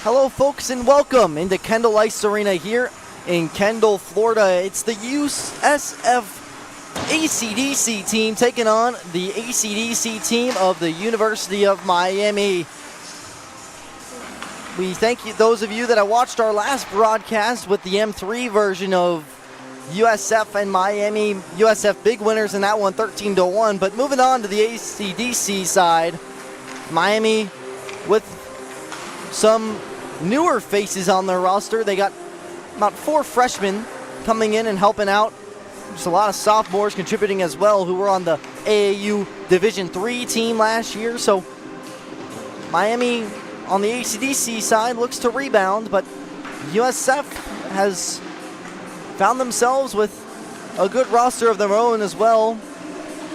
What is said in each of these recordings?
Hello folks and welcome into Kendall Ice Arena here in Kendall, Florida. It's the USF ACDC team taking on the ACDC team of the University of Miami. We thank you, those of you that have watched our last broadcast with the M3 version of USF and Miami. USF big winners in that one, 13-1. But moving on to the ACDC side, Miami with some newer faces on their roster. They got about 4 freshmen coming in and helping out. Just a lot of sophomores contributing as well who were on the AAU Division III team last year. So Miami on the ACDC side looks to rebound, but USF has found themselves with a good roster of their own as well.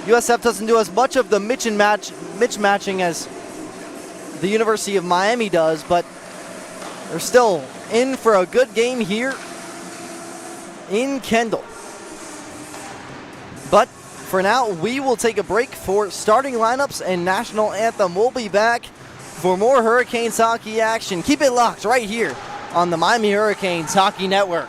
USF doesn't do as much of the matching as the University of Miami does, but they're still in for a good game here in Kendall. But for now, we will take a break for starting lineups and national anthem. We'll be back for more Hurricanes hockey action. Keep it locked right here on the Miami Hurricanes Hockey Network.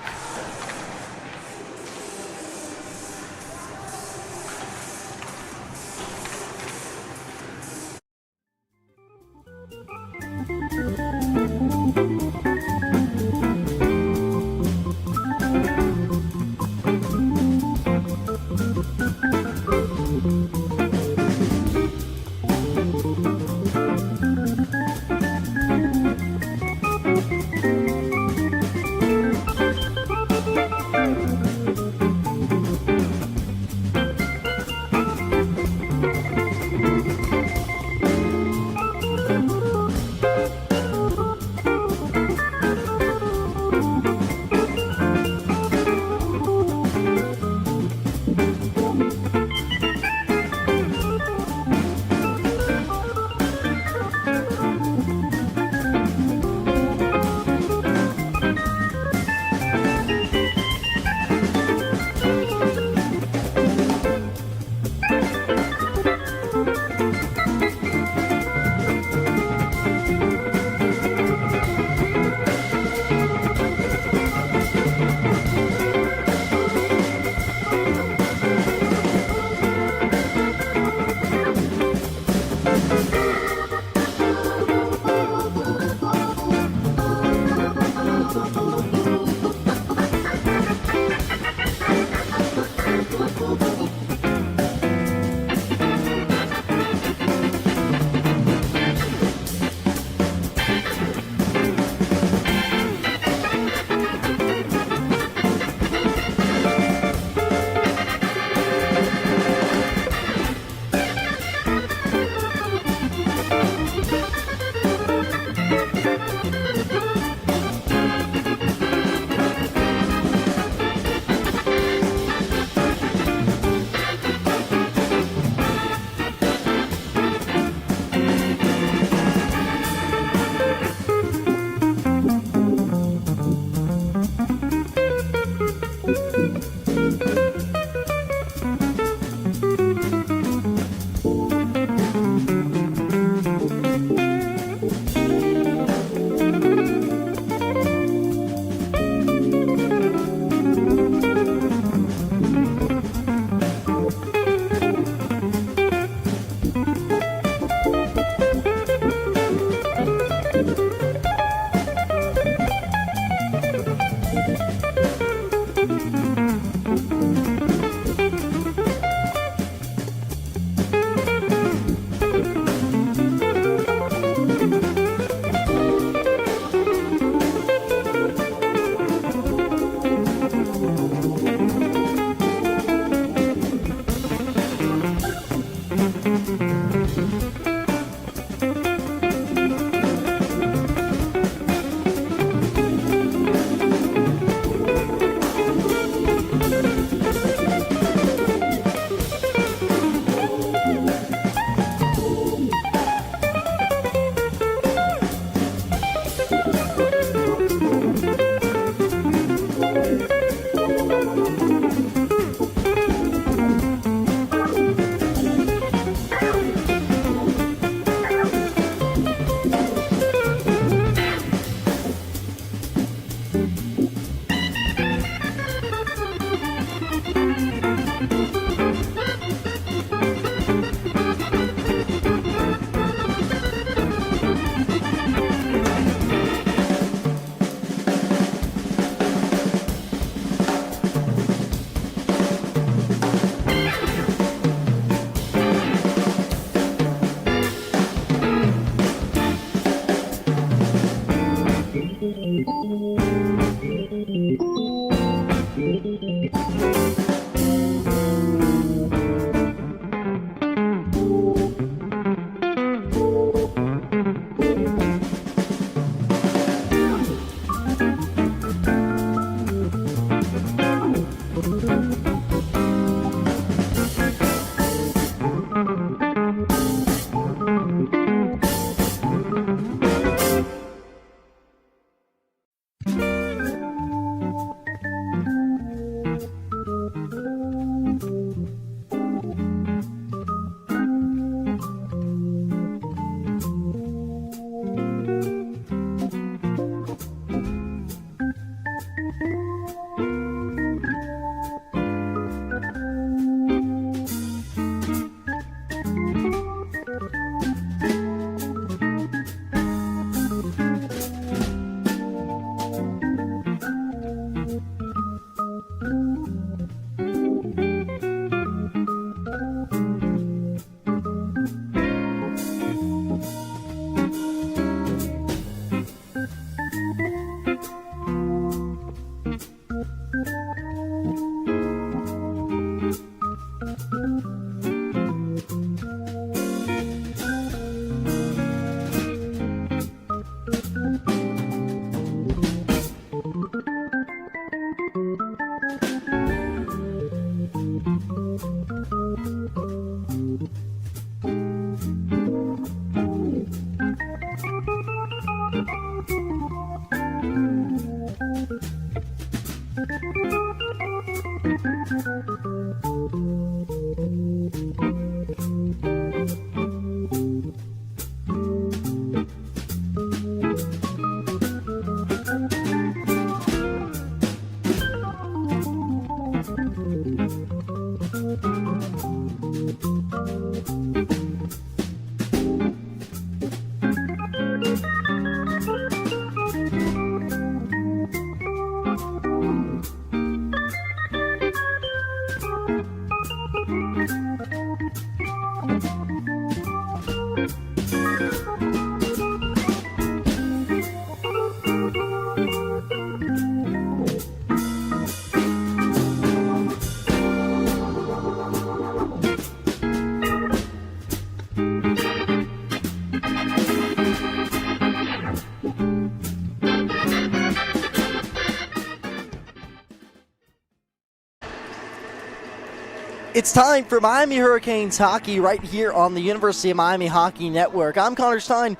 It's time for Miami Hurricanes hockey right here on the University of Miami Hockey Network. I'm Connor Stein,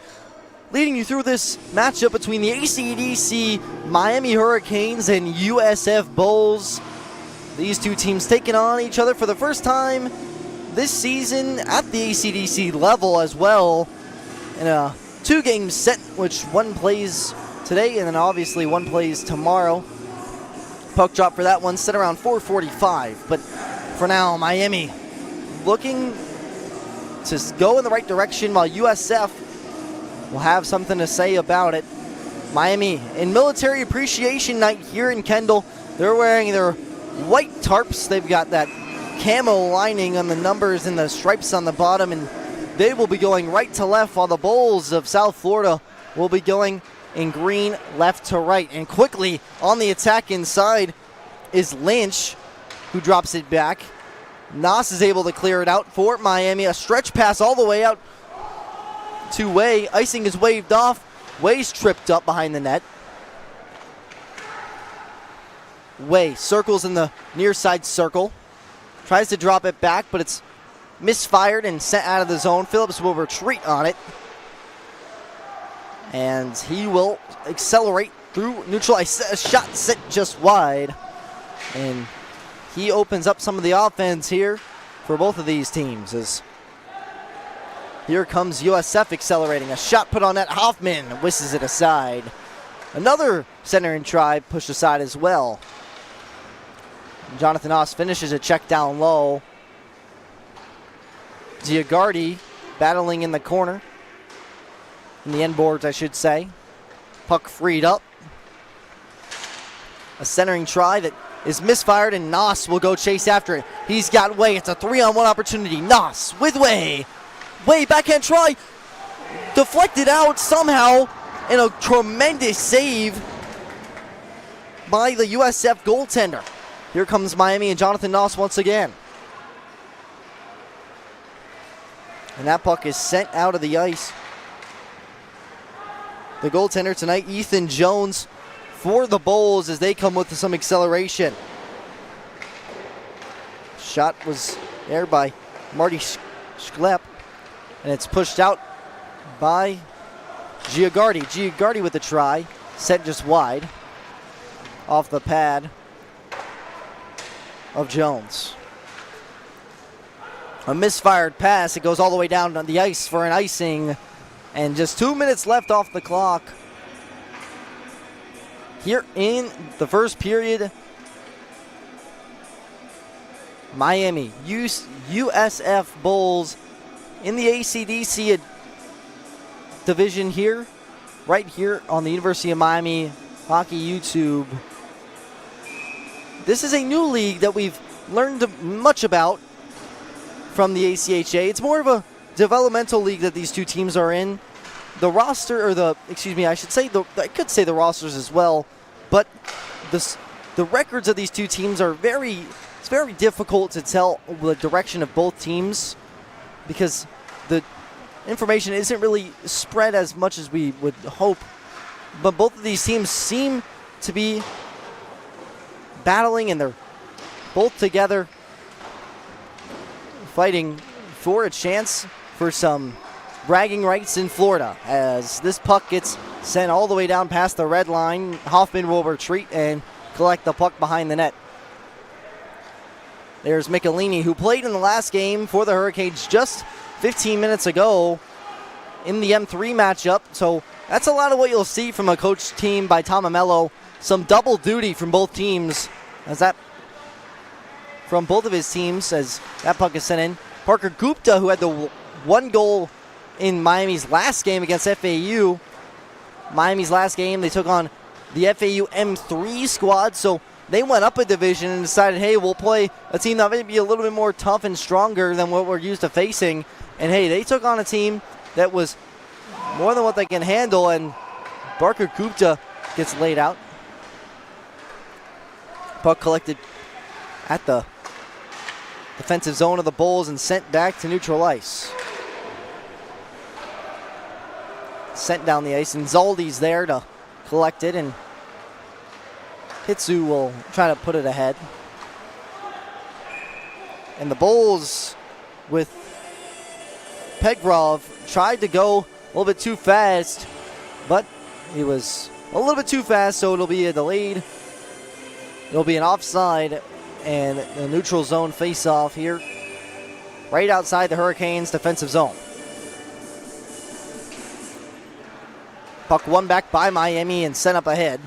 leading you through this matchup between the ACDC Miami Hurricanes and USF Bulls. These two teams taking on each other for the first time this season at the ACDC level as well, in a two-game set, which one plays today and then obviously one plays tomorrow. Puck drop for that one set around 4:45, but for now, Miami looking to go in the right direction while USF will have something to say about it. Miami in Military Appreciation Night here in Kendall. They're wearing their white tarps. They've got that camo lining on the numbers and the stripes on the bottom, and they will be going right to left while the Bulls of South Florida will be going in green left to right. And quickly on the attack inside is Lynch, who drops it back. Nas is able to clear it out for Miami. A stretch pass all the way out to Way. Icing is waved off. Way's tripped up behind the net. Way circles in the near side circle. Tries to drop it back, but it's misfired and sent out of the zone. Phillips will retreat on it. And he will accelerate through neutral. A shot set just wide. And he opens up some of the offense here for both of these teams. As here comes USF accelerating. A shot put on net. Hoffman whistles it aside. Another centering try pushed aside as well. Jonathan Haas finishes a check down low. Giagardi battling in the corner. In the end boards, I should say. Puck freed up. A centering try that is misfired, and Noss will go chase after it. He's got Way. It's a 3-on-1 opportunity. Noss with Way. Way, backhand try. Deflected out somehow, and a tremendous save by the USF goaltender. Here comes Miami and Jonathan Noss once again. And that puck is sent out of the ice. The goaltender tonight, Ethan Jones, for the Bulls as they come with some acceleration. Shot was there by Marty Schlepp, and it's pushed out by Giagardi. Giagardi with the try, sent just wide off the pad of Jones. A misfired pass. It goes all the way down on the ice for an icing, and just 2 minutes left off the clock. Here in the first period, Miami, USF Bulls in the ACDC division here, right here on the University of Miami Hockey YouTube. This is a new league that we've learned much about from the ACHA. It's more of a developmental league that these two teams are in. The roster, or I could say the rosters as well, but the records of these two teams are it's very difficult to tell the direction of both teams because the information isn't really spread as much as we would hope. But both of these teams seem to be battling, and they're both together fighting for a chance for some bragging rights in Florida. As this puck gets sent all the way down past the red line, Hoffman will retreat and collect the puck behind the net. There's Michelini, who played in the last game for the Hurricanes just 15 minutes ago in the M3 matchup. So that's a lot of what you'll see from a coach team by Tom Amello. Some double duty from both teams from both of his teams as that puck is sent in. Parker Gupta, who had the one goal in Miami's last game against FAU. Miami's last game, they took on the FAU M3 squad, so they went up a division and decided, hey, we'll play a team that may be a little bit more tough and stronger than what we're used to facing. And hey, they took on a team that was more than what they can handle, and Parker Gupta gets laid out. Puck collected at the defensive zone of the Bulls and sent back to neutral ice. Sent down the ice, and Zaldi's there to collect it, and Hitsu will try to put it ahead. And the Bulls with Pegrov tried to go a little bit too fast, but he was a little bit too fast, so it'll be a delayed. It'll be an offside and the neutral zone face-off here, right outside the Hurricanes' defensive zone. Puck won back by Miami and sent up ahead.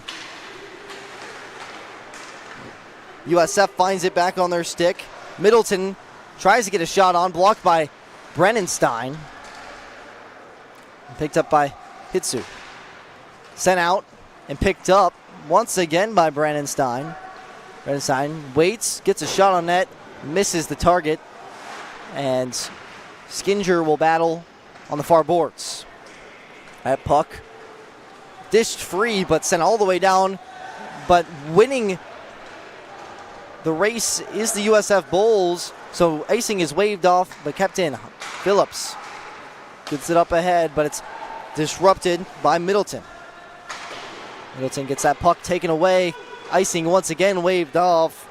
USF finds it back on their stick. Middleton tries to get a shot on, blocked by Brennenstein. Picked up by Hitsu. Sent out and picked up once again by Brennenstein. Brennenstein waits, gets a shot on net, misses the target, and Skinger will battle on the far boards. That puck dished free, but sent all the way down. But winning the race is the USF Bulls, so icing is waved off, but kept in. Phillips gets it up ahead, but it's disrupted by Middleton. Middleton gets that puck taken away. Icing once again waved off,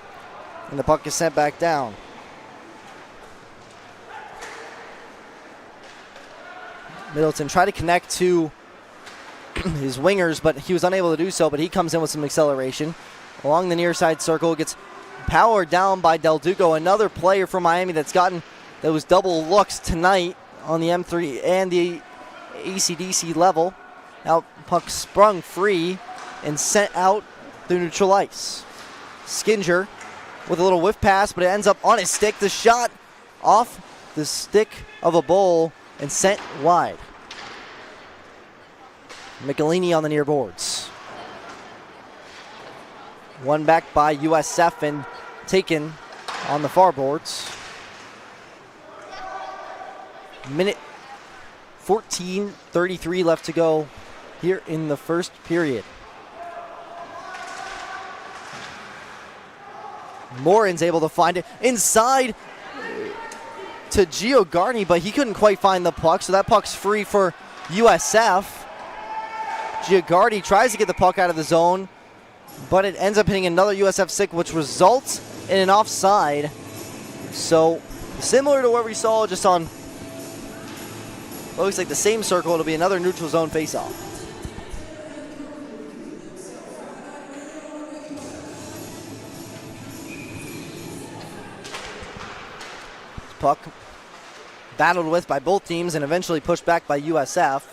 and the puck is sent back down. Middleton tried to connect to his wingers, but he was unable to do so, but he comes in with some acceleration. Along the near side circle, gets powered down by Del Duco, another player from Miami that was double looks tonight on the M3 and the ACDC level. Now puck sprung free and sent out through neutral ice. Skinger with a little whiff pass, but it ends up on his stick. The shot off the stick of a bowl and sent wide. Michelini on the near boards. One back by USF and taken on the far boards. Minute 14:33 left to go here in the first period. Morin's able to find it inside to Gio Garni, but he couldn't quite find the puck, so that puck's free for USF. Giagardi tries to get the puck out of the zone, but it ends up hitting another USF stick, which results in an offside. So similar to what we saw just on, looks like the same circle, it'll be another neutral zone faceoff. Puck battled with by both teams and eventually pushed back by USF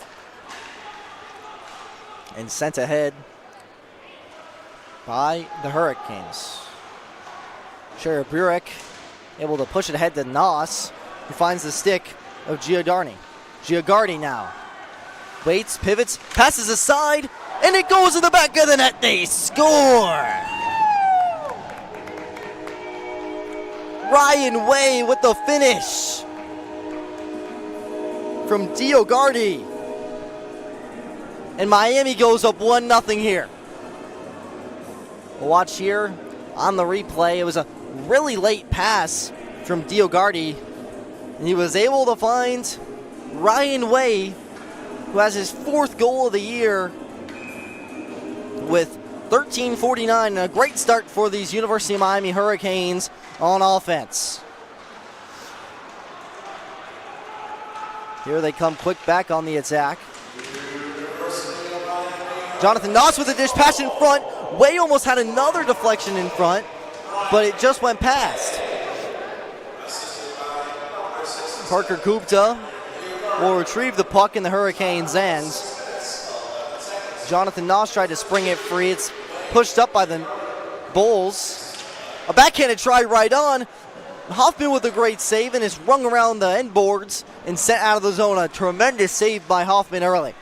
and sent ahead by the Hurricanes. Sheriff Burek able to push it ahead to Noss, who finds the stick of Giagardi. Giagardi now waits, pivots, passes aside, and it goes in the back of the net. They score! Ryan Way with the finish from Giagardi. And Miami goes up 1-0 here. We'll watch here on the replay. It was a really late pass from Giagardi, and he was able to find Ryan Way, who has his 4th goal of the year with 13:49, and a great start for these University of Miami Hurricanes on offense. Here they come quick back on the attack. Jonathan Noss with a dish pass in front. Way almost had another deflection in front, but it just went past. Parker Gupta will retrieve the puck in the Hurricanes' end. Jonathan Noss tried to spring it free. It's pushed up by the Bulls. A backhanded try right on. Hoffman with a great save, and is rung around the end boards and sent out of the zone. A tremendous save by Hoffman early.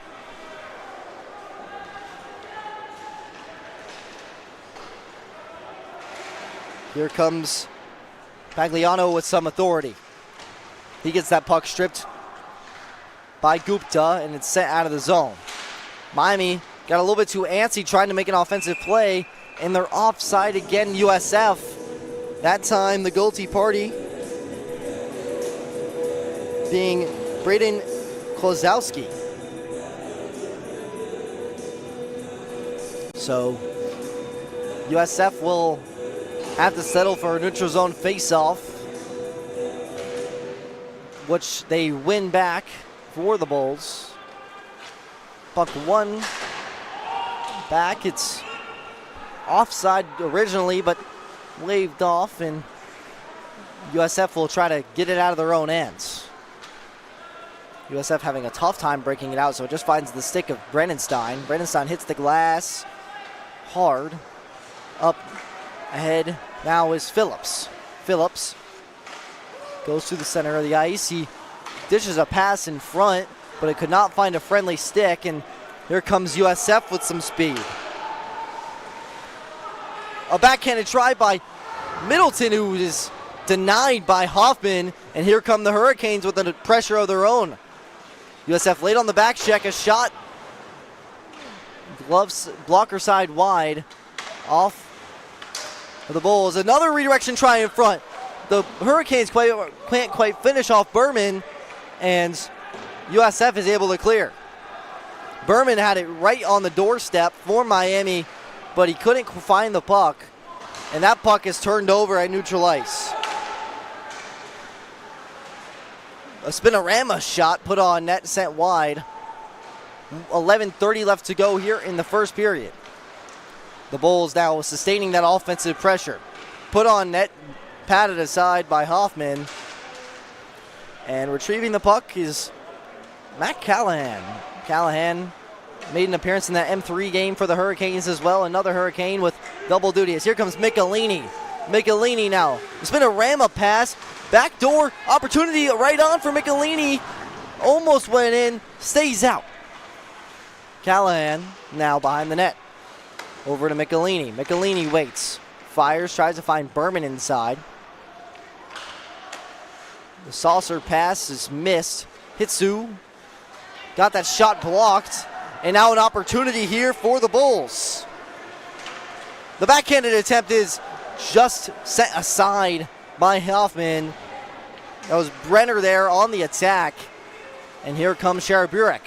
Here comes Pagliano with some authority. He gets that puck stripped by Gupta, and it's sent out of the zone. Miami got a little bit too antsy trying to make an offensive play, and they're offside again, USF. That time, the guilty party being Braden Klozowski. So, USF will have to settle for a neutral zone face-off, which they win back for the Bulls. Puck one back. It's offside originally, but waved off, and USF will try to get it out of their own ends. USF having a tough time breaking it out, so it just finds the stick of Brennenstein. Brennenstein hits the glass hard. Up ahead now is Phillips. Phillips goes to the center of the ice. He dishes a pass in front, but it could not find a friendly stick, and here comes USF with some speed. A backhanded try by Middleton, who is denied by Hoffman, and here come the Hurricanes with the pressure of their own. USF late on the back check, a shot. Gloves, blocker side wide, off of the Bulls. Another redirection try in front. The Hurricanes can't quite finish off Berman, and USF is able to clear. Berman had it right on the doorstep for Miami, but he couldn't find the puck, and that puck is turned over at neutral ice. A spinorama shot put on net, sent wide. 11:30 left to go here in the first period. The Bulls now sustaining that offensive pressure. Put on net, patted aside by Hoffman. And retrieving the puck is Matt Callahan. Callahan made an appearance in that M3 game for the Hurricanes as well. Another Hurricane with double duty. As here comes Michelini. Michelini now. It's been a Rama pass. Backdoor opportunity right on for Michelini. Almost went in. Stays out. Callahan now behind the net. Over to Michelini. Michelini waits. Fires. Tries to find Berman inside. The saucer pass is missed. Hitsu got that shot blocked. And now an opportunity here for the Bulls. The backhanded attempt is just set aside by Hoffman. That was Brenner there on the attack. And here comes Sharaburek.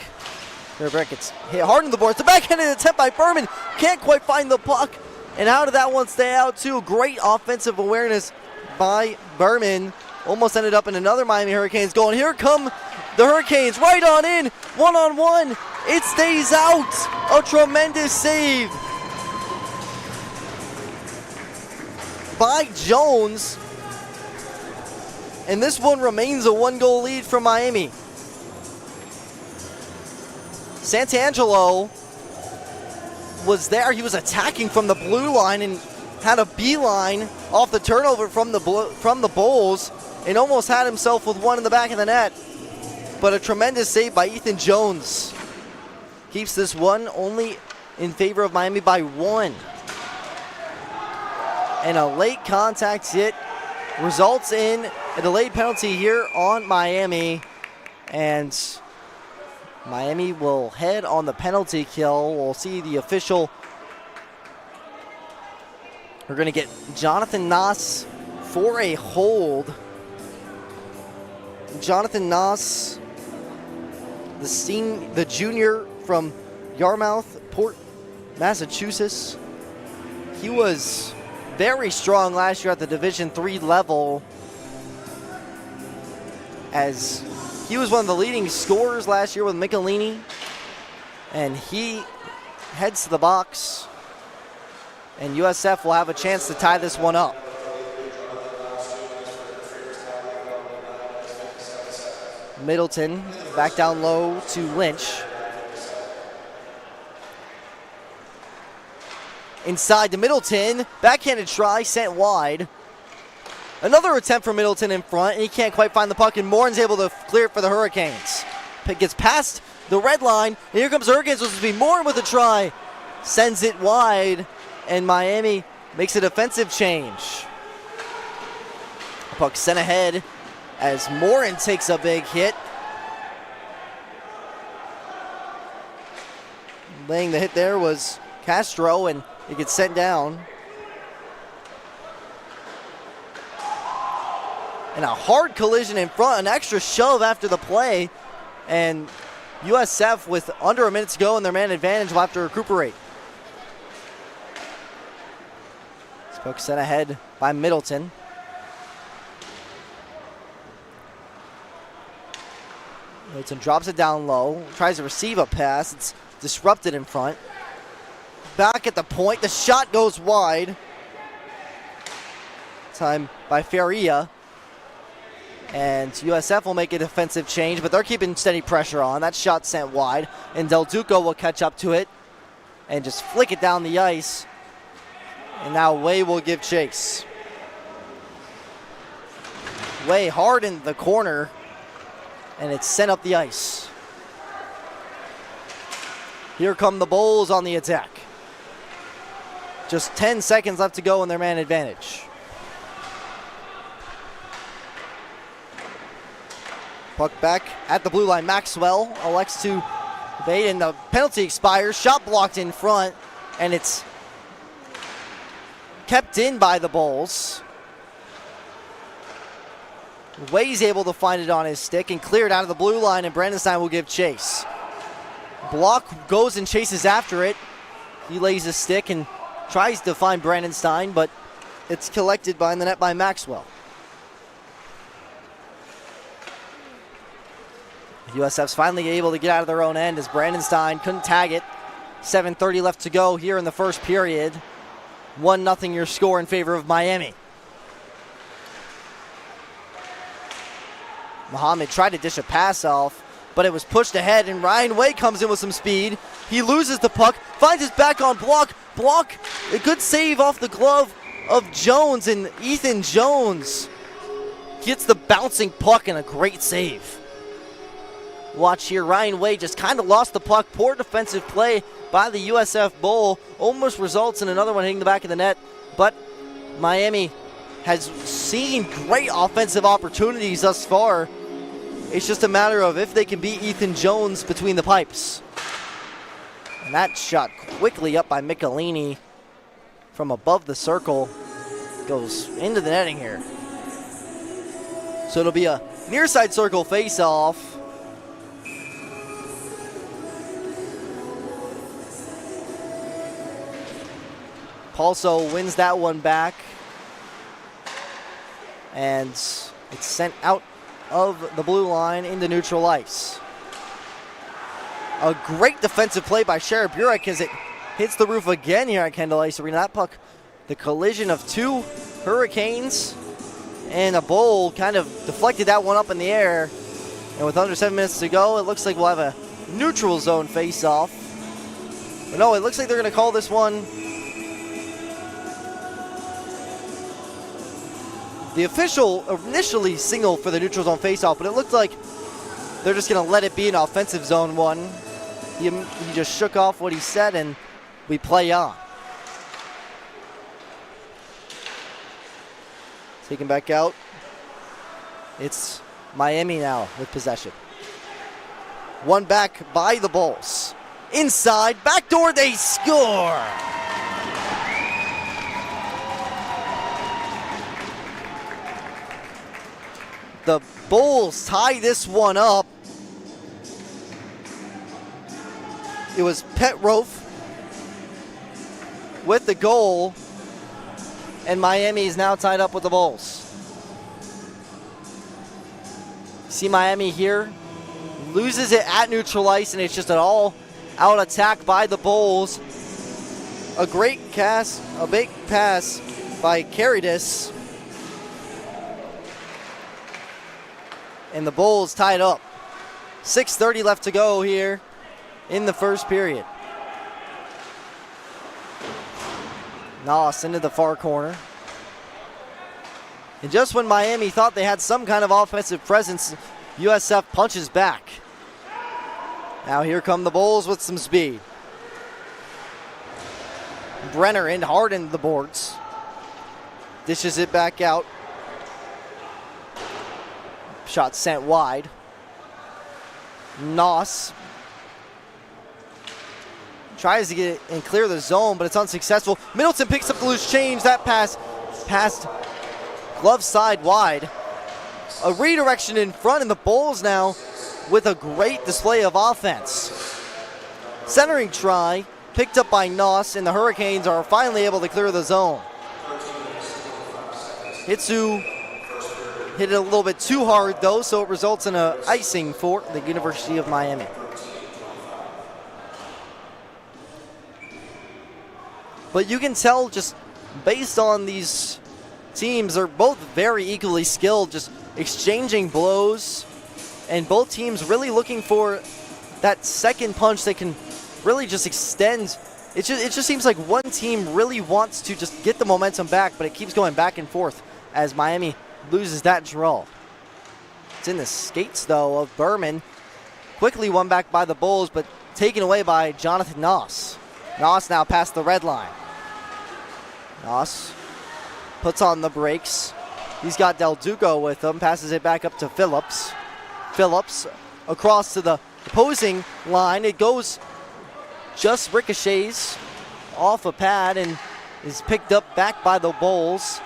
Sharaburek gets hit hard on the boards. The backhanded attempt by Berman. Can't quite find the puck. And how did that one stay out too? Great offensive awareness by Berman. Almost ended up in another Miami Hurricanes goal. And here come the Hurricanes right on in. One-on-one. It stays out. A tremendous save by Jones. And this one remains a 1-goal lead for Miami. Santangelo was there. He was attacking from the blue line and had a beeline off the turnover from the Bulls and almost had himself with one in the back of the net. But a tremendous save by Ethan Jones keeps this one only in favor of Miami by 1. And a late contact hit results in a delayed penalty here on Miami. And Miami will head on the penalty kill. We'll see the official. We're going to get Jonathan Noss for a hold. Jonathan Noss, the junior from Yarmouth, Port, Massachusetts. He was very strong last year at the Division III level, as he was one of the leading scorers last year with Michelini, and he heads to the box, and USF will have a chance to tie this one up. Middleton back down low to Lynch. Inside to Middleton. Backhanded try sent wide. Another attempt for Middleton in front, and he can't quite find the puck, and Morin's able to clear it for the Hurricanes. It gets past the red line, and here comes the Hurricanes. Supposed to be Morin with a try. Sends it wide, and Miami makes a defensive change. Puck sent ahead as Morin takes a big hit. Laying the hit there was Castro, and it gets sent down. And a hard collision in front, an extra shove after the play. And USF, with under a minute to go in their man advantage, will have to recuperate. This puck sent ahead by Middleton. Middleton drops it down low, tries to receive a pass. It's disrupted in front. Back at the point, the shot goes wide. Time by Faria. And USF will make a defensive change, but they're keeping steady pressure on. That shot sent wide, and Del Duco will catch up to it and just flick it down the ice. And now Way will give chase. Way hard in the corner, and it's sent up the ice. Here come the Bulls on the attack. Just 10 seconds left to go in their man advantage. Puck back at the blue line. Maxwell elects to bait, and the penalty expires. Shot blocked in front, and it's kept in by the Bulls. Way's able to find it on his stick and clear it out of the blue line, and Brandenstein will give chase. Block goes and chases after it. He lays his stick and tries to find Brandenstein, but it's collected behind the net by Maxwell. USF's finally able to get out of their own end as Brandenstein couldn't tag it. 7:30 left to go here in the first period. 1-0 your score in favor of Miami. Muhammad tried to dish a pass off but it was pushed ahead, and Ryan Way comes in with some speed. He loses the puck, finds his back on block. Block, a good save off the glove of Jones, and Ethan Jones gets the bouncing puck and a great save. Watch here, Ryan Way just kind of lost the puck. Poor defensive play by the USF Bull. Almost results in another one hitting the back of the net, but Miami has seen great offensive opportunities thus far. It's just a matter of if they can beat Ethan Jones between the pipes. And that shot quickly up by Michelini from above the circle goes into the netting here. So it'll be a near side circle face-off. Paulso wins that one back. And it's sent out of the blue line into neutral ice. A great defensive play by Sheriff Burek as it hits the roof again here at Kendall Ice Arena. That puck, the collision of two Hurricanes and a Bull, kind of deflected that one up in the air. And with under 7 minutes to go, it looks like we'll have a neutral zone face-off. But no, it looks like they're going to call this one. The official initially signaled for the neutral zone face-off, but it looked like they're just going to let it be an offensive zone one. He just shook off what he said, and we play on. Taken back out. It's Miami now with possession. One back by the Bulls. Inside, backdoor, they score! The Bulls tie this one up. It was Petrov with the goal, and Miami is now tied up with the Bulls. See Miami here, loses it at neutral ice, and it's just an all-out attack by the Bulls. A great cast, a big pass by Caridis. And the Bulls tied up. 6:30 left to go here in the first period. Noss into the far corner. And just when Miami thought they had some kind of offensive presence, USF punches back. Now here come the Bulls with some speed. Brenner in hard into the boards. Dishes it back out. Shot sent wide. Noss tries to get it and clear the zone, but it's unsuccessful. Middleton picks up the loose change. That pass passed glove side wide. A redirection in front, and the Bulls now with a great display of offense. Centering try picked up by Noss, and the Hurricanes are finally able to clear the zone. Hitsu hit it a little bit too hard, though, so it results in an icing for the University of Miami. But you can tell just based on these teams, they're both very equally skilled, just exchanging blows, and both teams really looking for that second punch that can really just extend. It just seems like one team really wants to just get the momentum back, but it keeps going back and forth as Miami loses that draw. It's in the skates, though, of Berman. Quickly won back by the Bulls, but taken away by Jonathan Noss. Noss now past the red line. Noss puts on the brakes. He's got Del Duco with him, passes it back up to Phillips. Phillips across to the opposing line. It goes, just ricochets off a pad and is picked up back by the Bulls.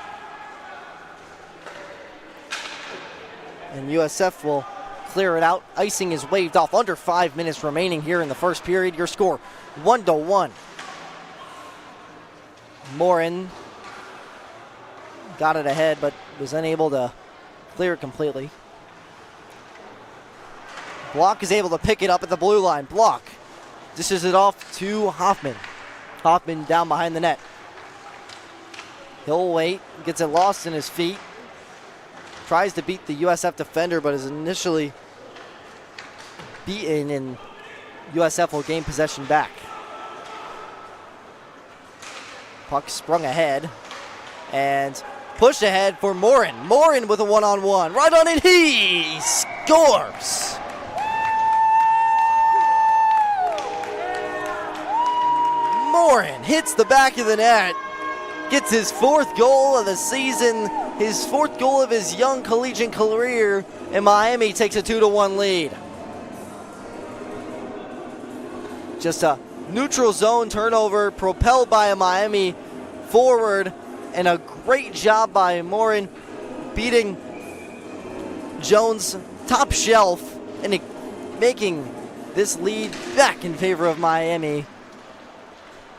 And USF will clear it out. Icing is waved off. Under 5 minutes remaining here in the first period. Your score 1-1. Morin got it ahead, but was unable to clear it completely. Block is able to pick it up at the blue line. Block dishes it off to Hoffman. Hoffman down behind the net. He'll wait, gets it lost in his feet. Tries to beat the USF defender, but is initially beaten, and USF will gain possession back. Puck sprung ahead and pushed ahead for Morin. Morin with a one-on-one. Right on it, he scores! Morin hits the back of the net, gets his 4th goal of the season, his 4th goal of his young collegiate career, and Miami takes a 2-1 lead. Just a neutral zone turnover propelled by a Miami forward, and a great job by Morin beating Jones top shelf and making this lead back in favor of Miami.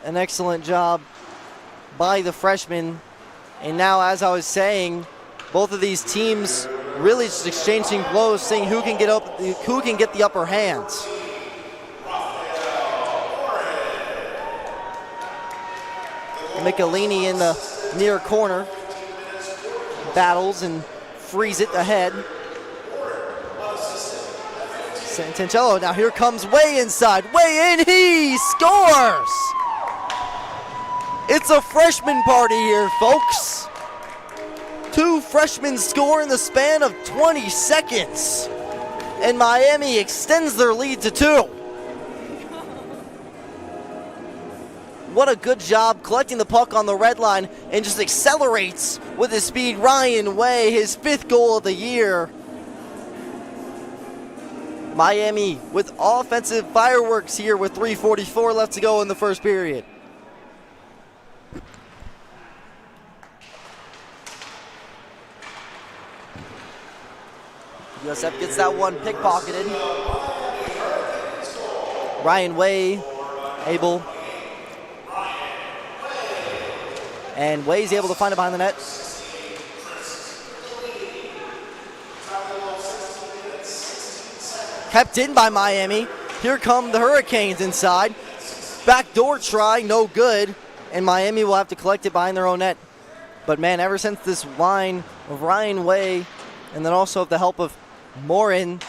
An excellent job by the freshman. And now, as I was saying, both of these teams really just exchanging blows, seeing who can get the upper hand. Michelini in the near corner battles and frees it ahead. Santancello, now here comes Way inside. Way in, he scores! It's a freshman party here, folks. 2 freshmen score in the span of 20 seconds. And Miami extends their lead to 2. What a good job collecting the puck on the red line, and just accelerates with his speed. Ryan Way, his 5th goal of the year. Miami with offensive fireworks here with 3:44 left to go in the first period. USF gets that one pickpocketed. Ryan Way able. And Way's able to find it behind the net. Kept in by Miami. Here come the Hurricanes inside. Backdoor try, no good. And Miami will have to collect it behind their own net. But man, ever since this line of Ryan Way, and then also with the help of Morin,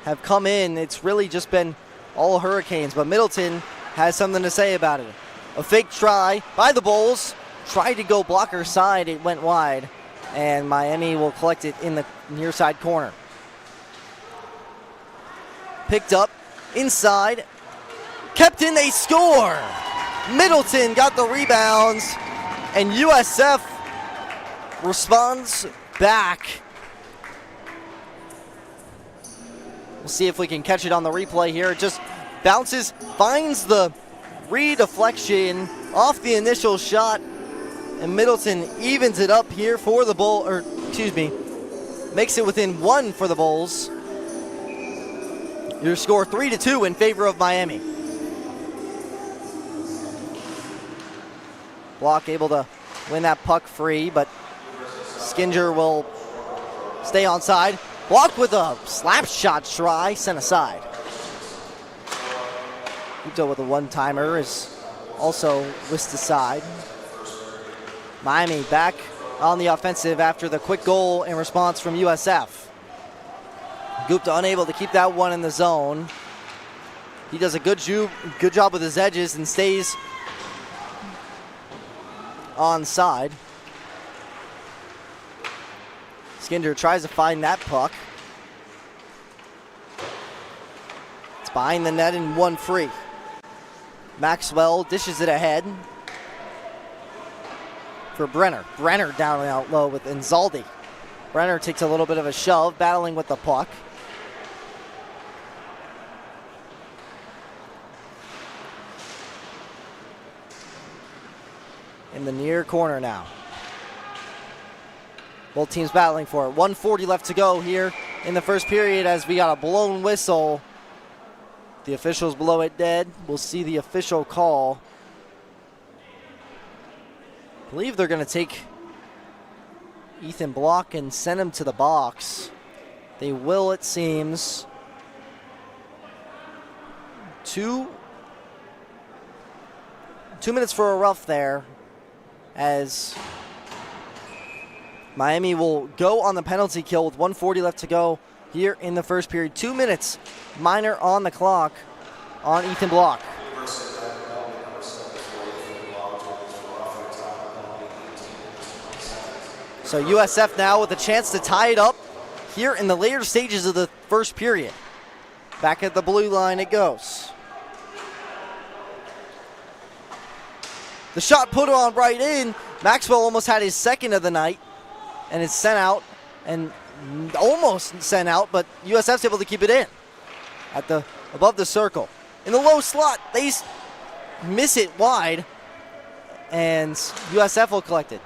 have come in, it's really just been all Hurricanes. But Middleton has something to say about it. A fake try by the Bulls. Tried to go blocker side, it went wide, and Miami will collect it in the near side corner. Picked up inside, kept in, they score! Middleton got the rebounds, and USF responds back. We'll see if we can catch it on the replay here. It just bounces, finds the redeflection off the initial shot, and Middleton evens it up here for the Bulls, or excuse me, makes it within 1 for the Bulls. Your score 3-2 in favor of Miami. Block able to win that puck free, but Skinger will stay onside. Blocked with a slap shot try, sent aside. Gupta with a one-timer is also whisked aside. Miami back on the offensive after the quick goal in response from USF. Gupta unable to keep that one in the zone. He does a good job with his edges and stays onside. Skinder tries to find that puck. It's behind the net and 1 free. Maxwell dishes it ahead for Brenner. Brenner down and out low with Inzaldi. Brenner takes a little bit of a shove, battling with the puck. In the near corner now. Both teams battling for it. 1:40 left to go here in the first period as we got a blown whistle. The officials blow it dead. We'll see the official call. I believe they're going to take Ethan Block and send him to the box. They will, it seems. 2 minutes for a rough there, as Miami will go on the penalty kill with 1:40 left to go here in the first period. 2 minutes minor on the clock on Ethan Block. So USF now with a chance to tie it up here in the later stages of the first period. Back at the blue line it goes. The shot put on right in. Maxwell almost had his second of the night, and it's sent out, and almost sent out, but USF's able to keep it in at the above the circle. In the low slot, they miss it wide, and USF will collect it.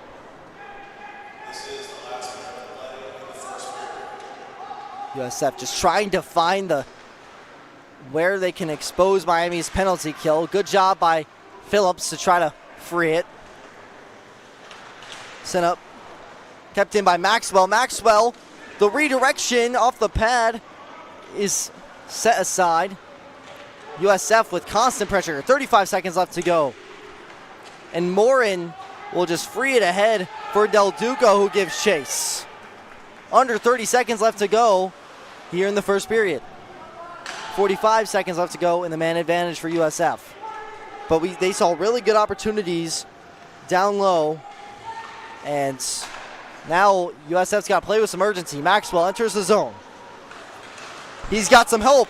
USF just trying to find where they can expose Miami's penalty kill. Good job by Phillips to try to free it. Sent up, kept in by Maxwell. Maxwell, the redirection off the pad is set aside. USF with constant pressure. 35 seconds left to go. And Morin will just free it ahead for Del Duco, who gives chase. Under 30 seconds left to go here in the first period. 45 seconds left to go in the man advantage for USF. But they saw really good opportunities down low. And now USF's got to play with some urgency. Maxwell enters the zone. He's got some help.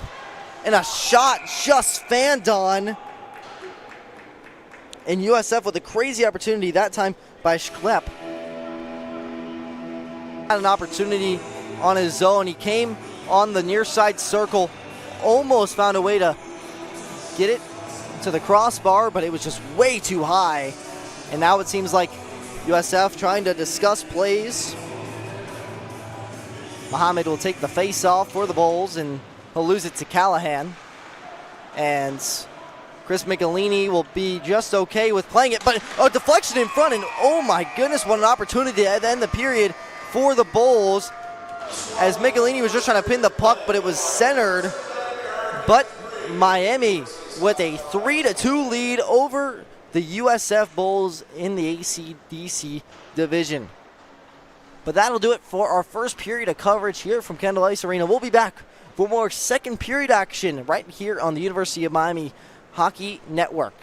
And a shot just fanned on. And USF with a crazy opportunity, that time by Schlepp. Had an opportunity on his zone. He came on the near side circle. Almost found a way to get it to the crossbar, but it was just way too high. And now it seems like USF trying to discuss plays. Muhammad will take the face-off for the Bulls, and he'll lose it to Callahan. And Chris Michelini will be just okay with playing it, but a deflection in front, and oh my goodness, what an opportunity to end the period for the Bulls, as Michelini was just trying to pin the puck, but it was centered. But Miami with a 3-2 lead over the USF Bulls in the ACDC division. But that'll do it for our first period of coverage here from Kendall Ice Arena. We'll be back for more second period action right here on the University of Miami Hockey Network.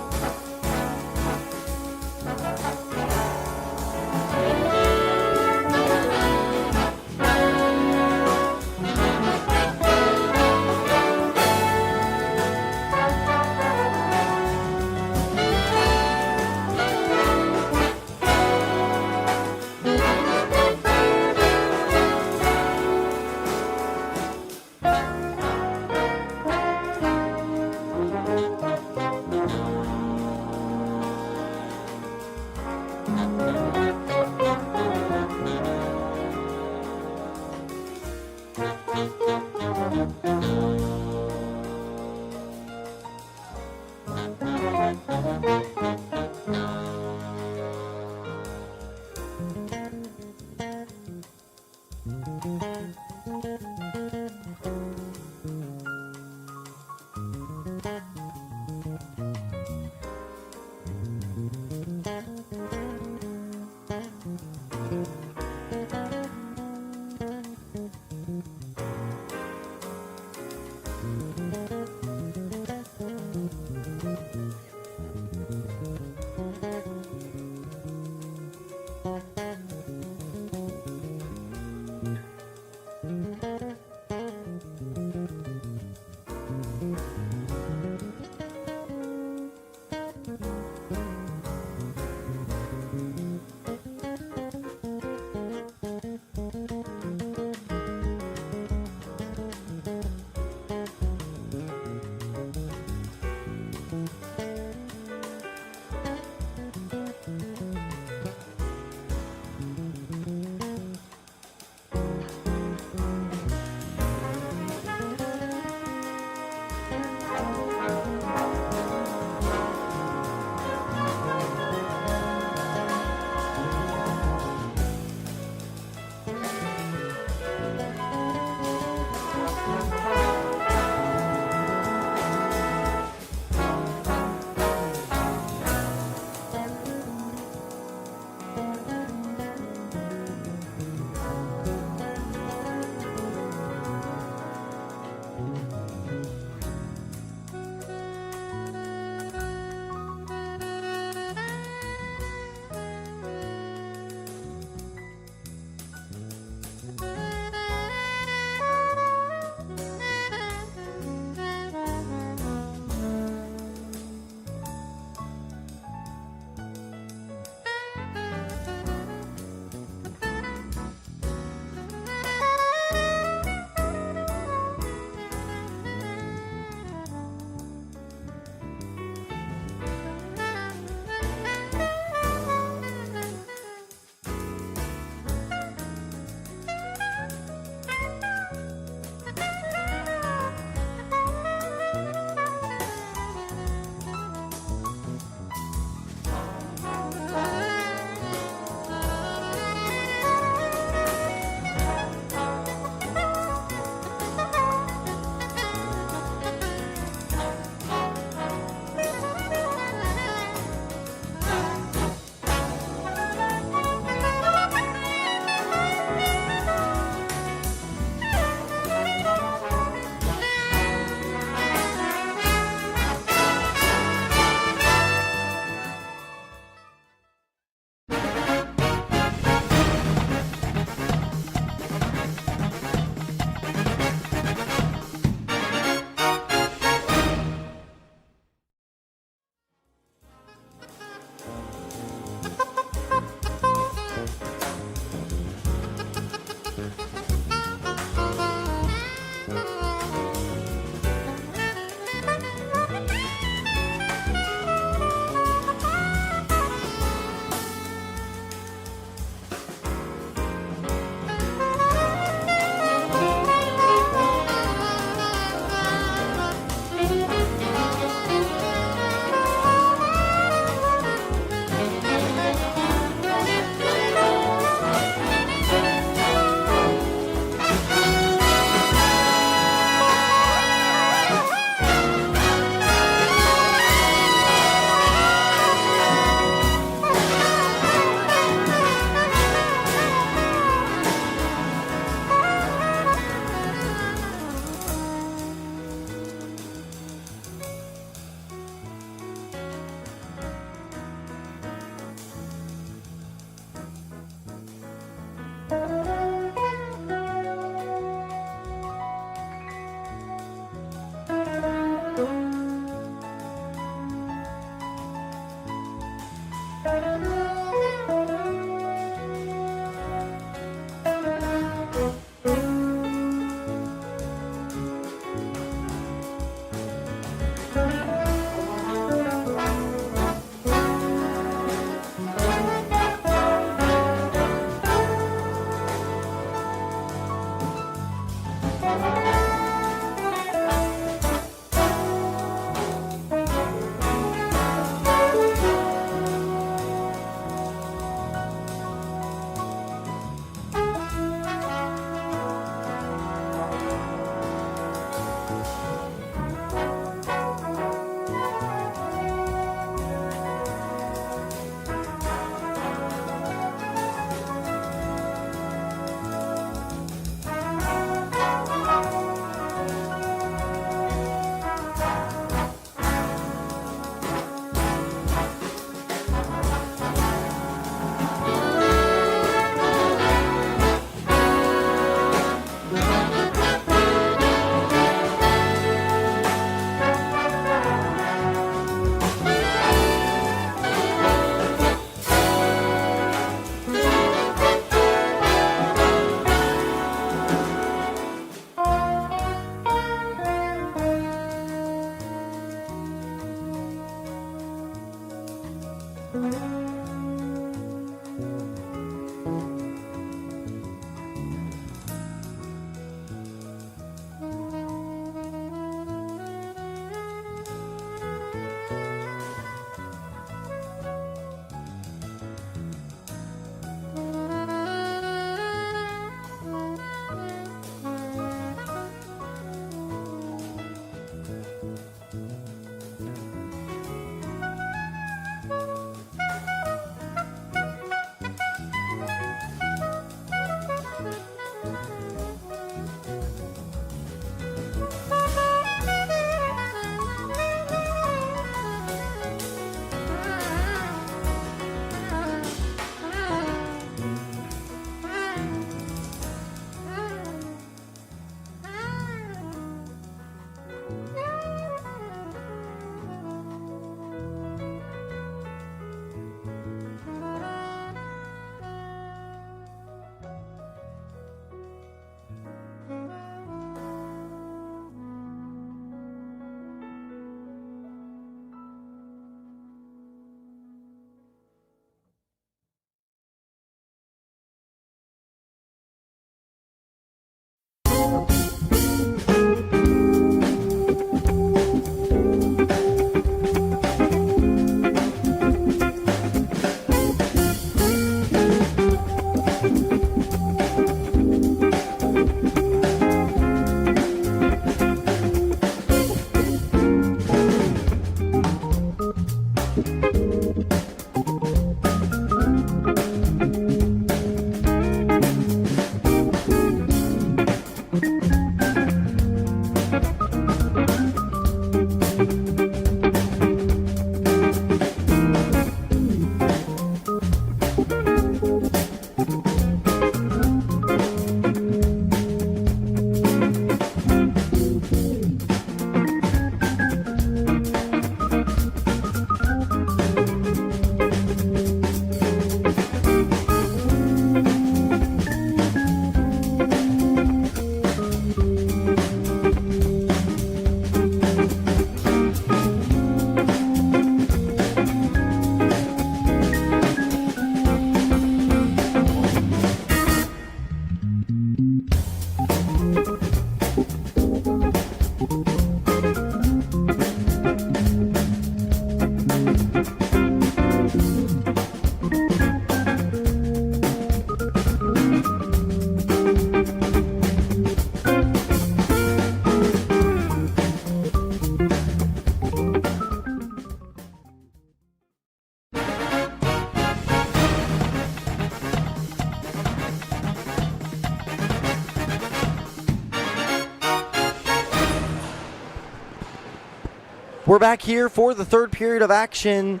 We're back here for the third period of action.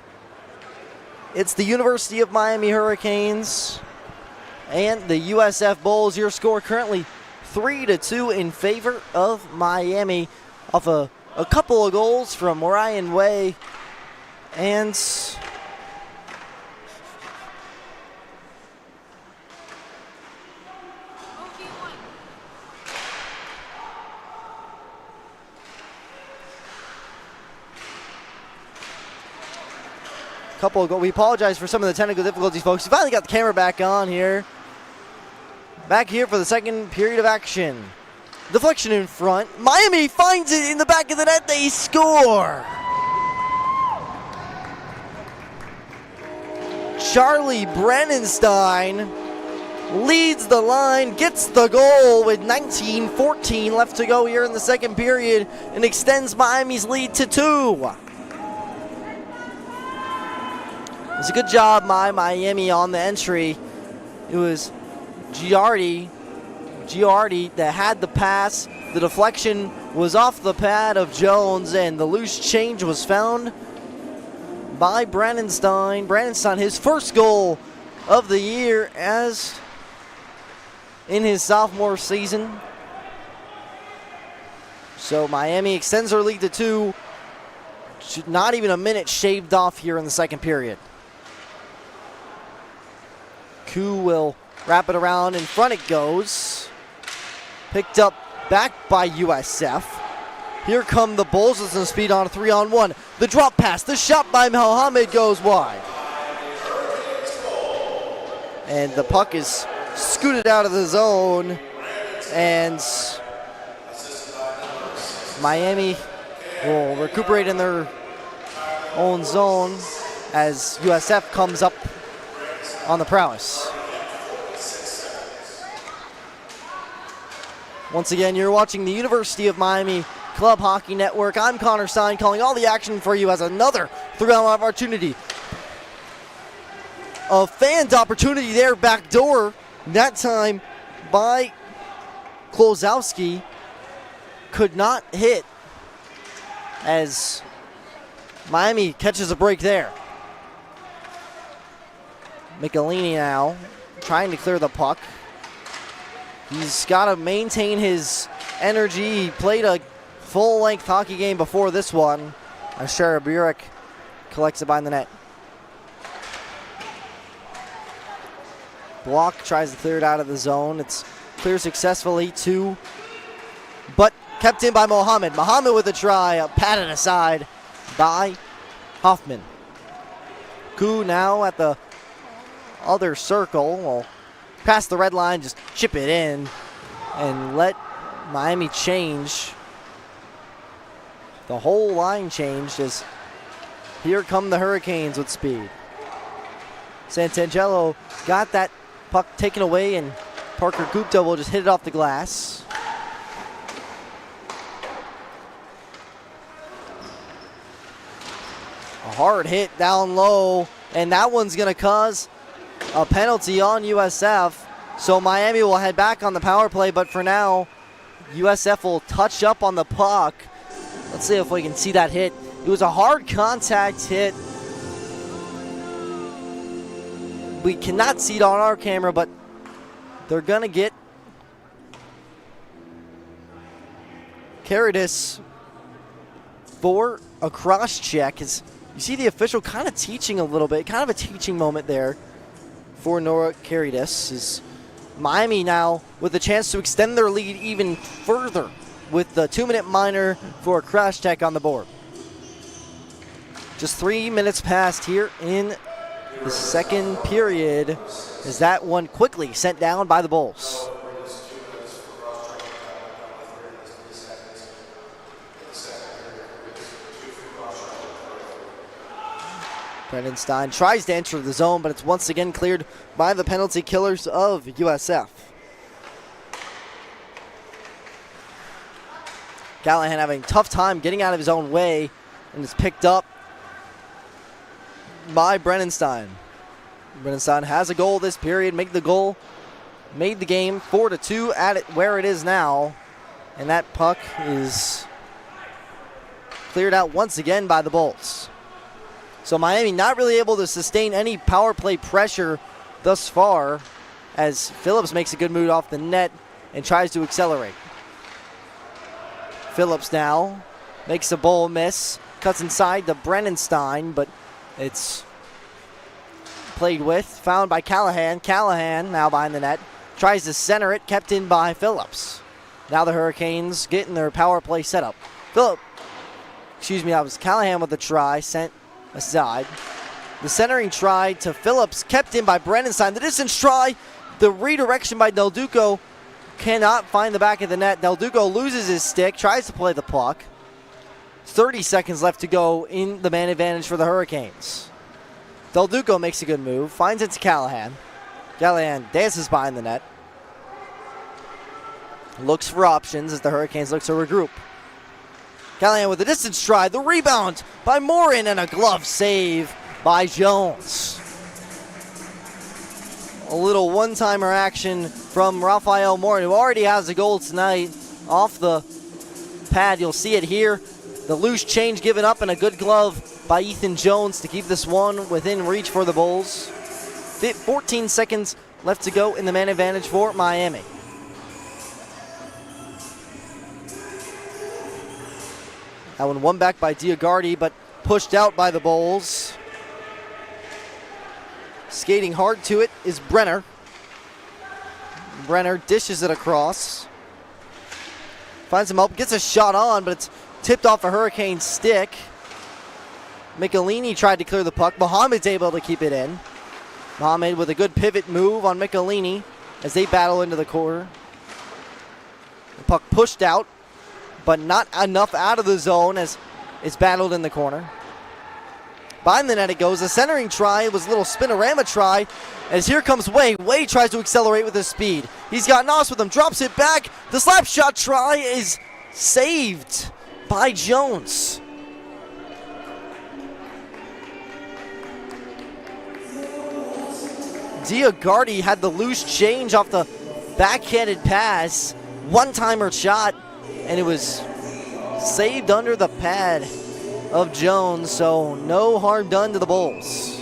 It's the University of Miami Hurricanes and the USF Bulls. Your score currently 3-2 in favor of Miami off a couple of goals from Ryan Way and we apologize for some of the technical difficulties, folks. We finally got the camera back on here. Back here for the second period of action. Deflection in front. Miami finds it in the back of the net. They score. Charlie Brennenstein leads the line, gets the goal with 19:14 left to go here in the second period, and extends Miami's lead to 2. It was a good job by Miami on the entry. It was Giardi that had the pass. The deflection was off the pad of Jones, and the loose change was found by Brennenstein. Brennenstein, his first goal of the year as in his sophomore season. So Miami extends their lead to 2. Not even a minute shaved off here in the second period. Koo will wrap it around. In front it goes. Picked up back by USF. Here come the Bulls with some speed on a 3-on-1. The drop pass, the shot by Mohammed goes wide. And the puck is scooted out of the zone. And Miami will recuperate in their own zone as USF comes up on the prowess. Once again, you're watching the University of Miami Club Hockey Network. I'm Connor Stein calling all the action for you as another 3-on-1 opportunity. A fan's opportunity there, back door. That time by Klozowski. Could not hit as Miami catches a break there. Michelini now trying to clear the puck. He's got to maintain his energy. He played a full-length hockey game before this one. Ashara Burek collects it behind the net. Block tries to clear it out of the zone. It's cleared successfully, 2. But kept in by Mohammed. Mohammed with a try, patted aside by Hoffman. Koo now at the other circle. Will pass the red line, just chip it in and let Miami change. The whole line changed as here come the Hurricanes with speed. Santangelo got that puck taken away, and Parker Gupta will just hit it off the glass. A hard hit down low, and that one's going to cause a penalty on USF. So Miami will head back on the power play, but for now, USF will touch up on the puck. Let's see if we can see that hit. It was a hard contact hit. We cannot see it on our camera, but they're going to get Caritas for a cross check. You see the official kind of teaching a little bit, kind of a teaching moment there for Nora Caritas. Is Miami now with a chance to extend their lead even further with the 2-minute minor for a cross check on the board. Just 3 minutes passed here in the second period as that one quickly sent down by the Bulls. Brennenstein tries to enter the zone, but it's once again cleared by the penalty killers of USF. Callahan having a tough time getting out of his own way, and it's picked up by Brennenstein. Brennenstein has a goal this period, made the game 4-2 at it where it is now, and that puck is cleared out once again by the Bulls. So Miami not really able to sustain any power play pressure thus far, as Phillips makes a good move off the net and tries to accelerate. Phillips now makes a Bull miss, cuts inside to Brennenstein, but it's played with, found by Callahan. Callahan now behind the net, tries to center it, kept in by Phillips. Now the Hurricanes getting their power play set up. That was Callahan with the try, sent aside. The centering try to Phillips, kept in by Brennenstein. The distance try, the redirection by Del Duco, cannot find the back of the net. Del Duco loses his stick, tries to play the puck. 30 seconds left to go in the man advantage for the Hurricanes. Del Duco makes a good move, finds it to Callahan. Callahan dances behind the net. Looks for options as the Hurricanes look to regroup. Callahan with a distance try, the rebound by Morin, and a glove save by Jones. A little one-timer action from Rafael Morin, who already has a goal tonight off the pad. You'll see it here. The loose change given up, and a good glove by Ethan Jones to keep this one within reach for the Bulls. 14 seconds left to go in the man advantage for Miami. That one won back by Diagardi, but pushed out by the Bulls. Skating hard to it is Brenner. Brenner dishes it across. Finds him up, gets a shot on, but it's tipped off a Hurricane stick. Michelini tried to clear the puck. Mohamed's able to keep it in. Mohamed with a good pivot move on Michelini as they battle into the corner. The puck pushed out, but not enough out of the zone as it's battled in the corner. Behind the net it goes. A centering try was a little spinorama try as here comes Way. Way tries to accelerate with his speed. He's got Noss with him, drops it back. The slap shot try is saved by Jones. Diagardi had the loose change off the backhanded pass. One-timer shot, and it was saved under the pad of Jones, so no harm done to the Bulls.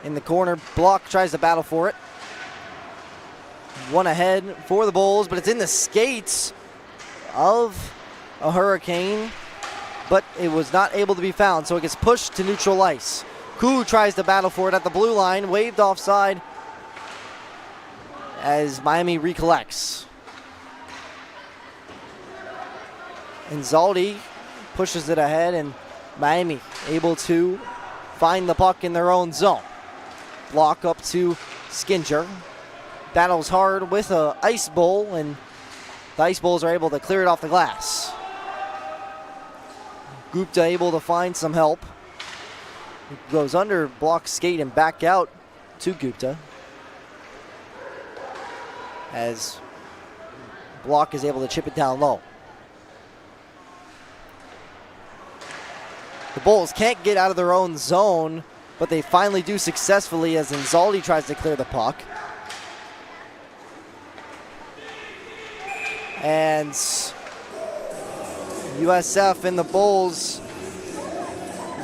In the corner, Block tries to battle for it. One ahead for the Bulls, but it's in the skates of a Hurricane, but it was not able to be found, so it gets pushed to neutral ice. Koo tries to battle for it at the blue line, waved offside as Miami recollects. And Zaldi pushes it ahead, and Miami able to find the puck in their own zone. Block up to Skinger. Battles hard with a ice bowl, and the Ice Bulls are able to clear it off the glass. Gupta able to find some help. Goes under Block skate and back out to Gupta. As Block is able to chip it down low. The Bulls can't get out of their own zone, but they finally do successfully as Inzaldi tries to clear the puck. And USF and the Bulls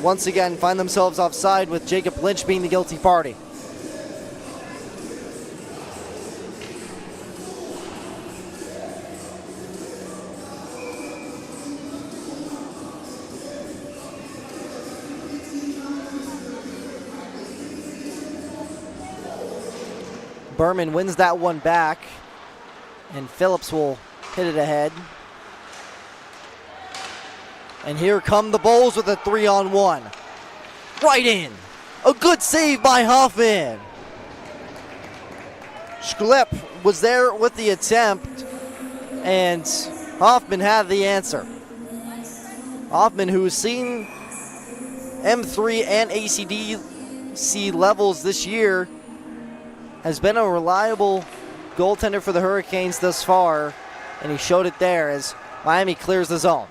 once again find themselves offside, with Jacob Lynch being the guilty party. Berman wins that one back, and Phillips will hit it ahead. And here come the Bulls with a 3-on-1. Right in. A good save by Hoffman. Schlepp was there with the attempt, and Hoffman had the answer. Hoffman, who's seen M3 and ACDC levels this year, has been a reliable goaltender for the Hurricanes thus far, and he showed it there as Miami clears the zone.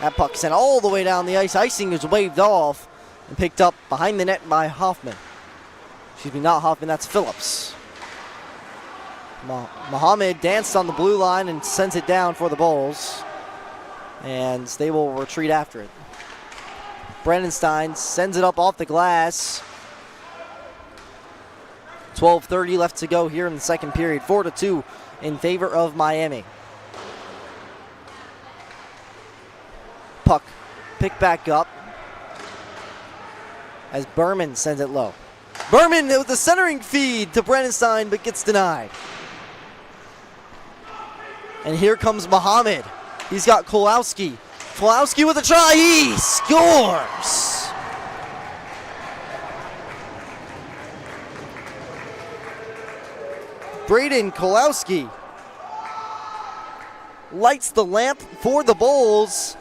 That puck sent all the way down the ice. Icing is waved off and picked up behind the net by Hoffman. Excuse me, not Hoffman, that's Phillips. Muhammad danced on the blue line and sends it down for the Bulls. And they will retreat after it. Brandenstein sends it up off the glass. 12:30 left to go here in the second period. 4-2 in favor of Miami. Puck picked back up as Berman sends it low. Berman with the centering feed to Brandenstein, but gets denied. And here comes Muhammad. He's got Kolowski. Kolowski with a try. He scores. Braden Kolowski lights the lamp for the Bulls,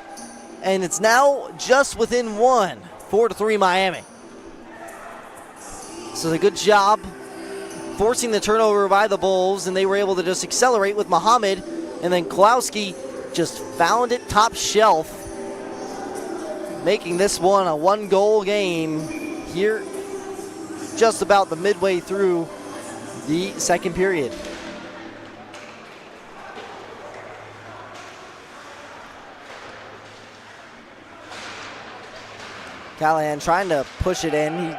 and it's now just within one. 4-3 Miami. So a good job forcing the turnover by the Bulls, and they were able to just accelerate with Muhammad, and then Kolowski just found it top shelf, making this one a one-goal game here just about the midway through the second period. Callahan trying to push it in. He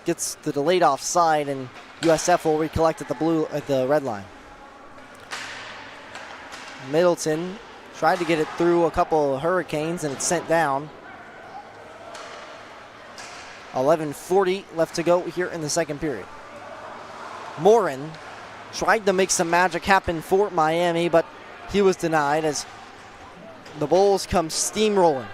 gets the delayed offside, and USF will recollect at the red line. Middleton tried to get it through a couple of Hurricanes, and it's sent down. 11:40 left to go here in the second period. Morin tried to make some magic happen for Miami, but he was denied as the Bulls come steamrolling.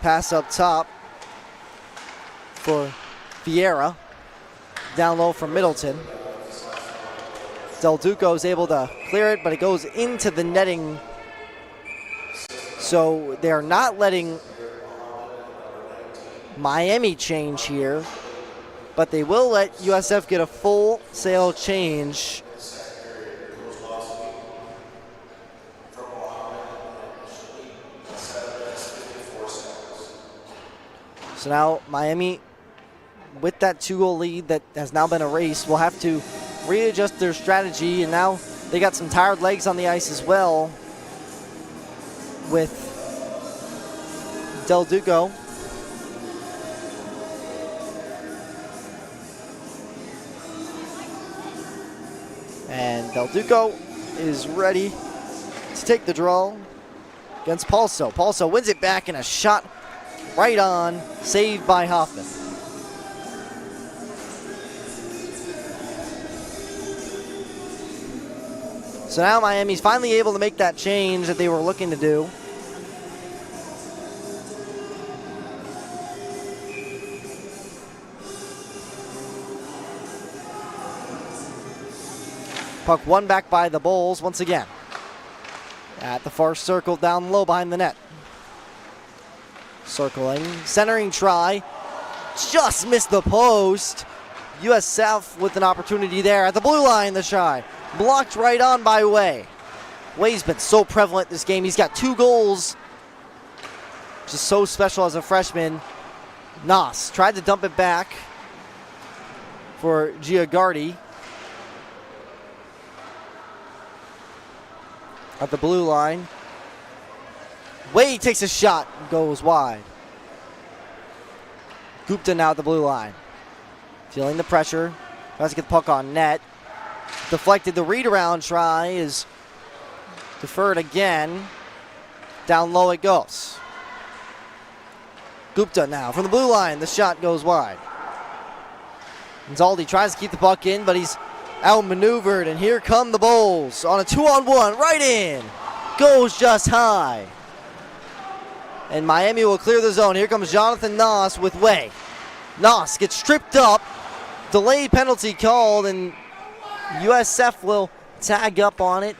Pass up top for Vieira. Down low from Middleton. Del Duco is able to clear it, but it goes into the netting. So they're not letting Miami change here, but they will let USF get a full sail change. So now Miami, with that 2-goal lead that has now been erased, will have to readjust their strategy, and now they got some tired legs on the ice as well with Del Duco. And Del Duco is ready to take the draw against Paulso. Paulso wins it back in a shot right on, saved by Hoffman. So now Miami's finally able to make that change that they were looking to do. Puck won back by the Bulls once again. At the far circle down low behind the net. Circling, centering try. Just missed the post. USF with an opportunity there at the blue line, the try. Blocked right on by Way. Way's been so prevalent this game. He's got 2 goals. Just so special as a freshman. Nas tried to dump it back for Giagardi. At the blue line. Way takes a shot, goes wide. Gupta now at the blue line. Feeling the pressure. Tries to get the puck on net. Deflected. The read-around try is deferred again. Down low it goes. Gupta now from the blue line. The shot goes wide. Zaldi tries to keep the puck in, but he's outmaneuvered, and here come the Bulls on a 2-on-1, right in. Goes just high. And Miami will clear the zone. Here comes Jonathan Noss with Way. Noss gets stripped up. Delayed penalty called, and USF will tag up on it.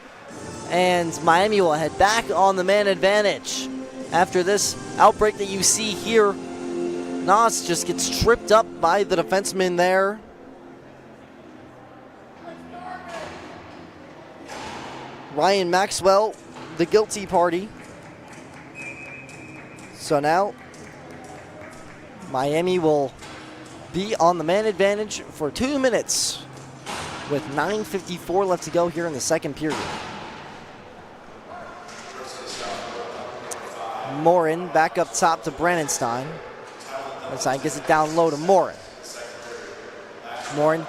And Miami will head back on the man advantage. After this outbreak that you see here, Noss just gets tripped up by the defenseman there. Ryan Maxwell, the guilty party. So now Miami will be on the man advantage for 2 minutes with 9:54 left to go here in the second period. Morin back up top to Brennenstein. Brennenstein gets it down low to Morin. Morin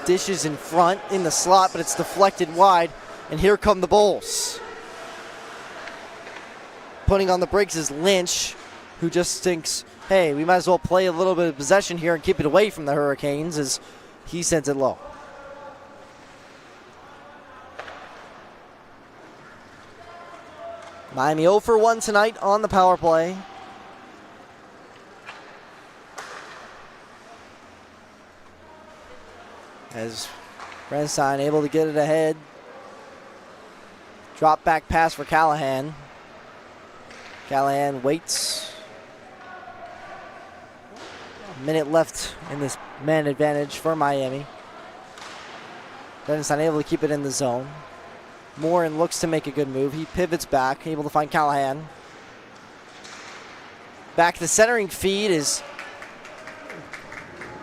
dishes in front in the slot, but it's deflected wide, and here come the Bulls. Putting on the brakes is Lynch, who just thinks, hey, we might as well play a little bit of possession here and keep it away from the Hurricanes, as he sends it low. Miami 0 for 1 tonight on the power play. As Brennenstein able to get it ahead. Drop back pass for Callahan. Callahan waits. A minute left in this man advantage for Miami. Brennenstein able to keep it in the zone. Morin looks to make a good move. He pivots back, able to find Callahan. Back the centering feed is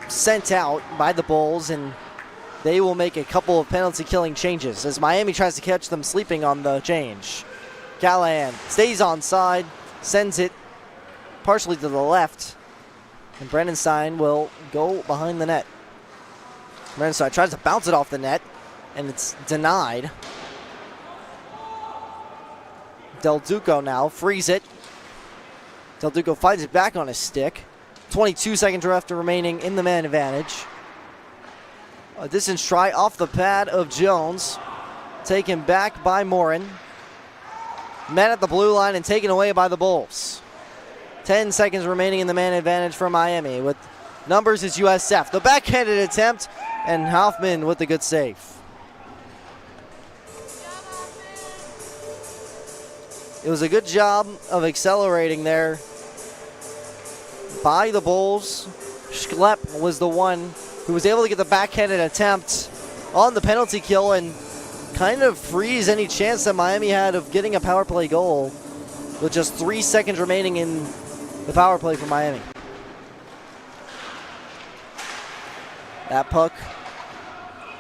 sent out by the Bulls, and they will make a couple of penalty killing changes as Miami tries to catch them sleeping on the change. Callahan stays onside, sends it partially to the left, and Brennenstein will go behind the net. Brennenstein tries to bounce it off the net, and it's denied. Del Duco now frees it. Del Duco finds it back on his stick. 22 seconds left remaining in the man advantage. A distance try off the pad of Jones. Taken back by Morin. Met at the blue line and taken away by the Bulls. 10 seconds remaining in the man advantage for Miami. With numbers is USF. The backhanded attempt, and Hoffman with the good save. It was a good job of accelerating there by the Bulls. Schlepp was the one who was able to get the backhanded attempt on the penalty kill and kind of freeze any chance that Miami had of getting a power play goal with just 3 seconds remaining in the power play for Miami. That puck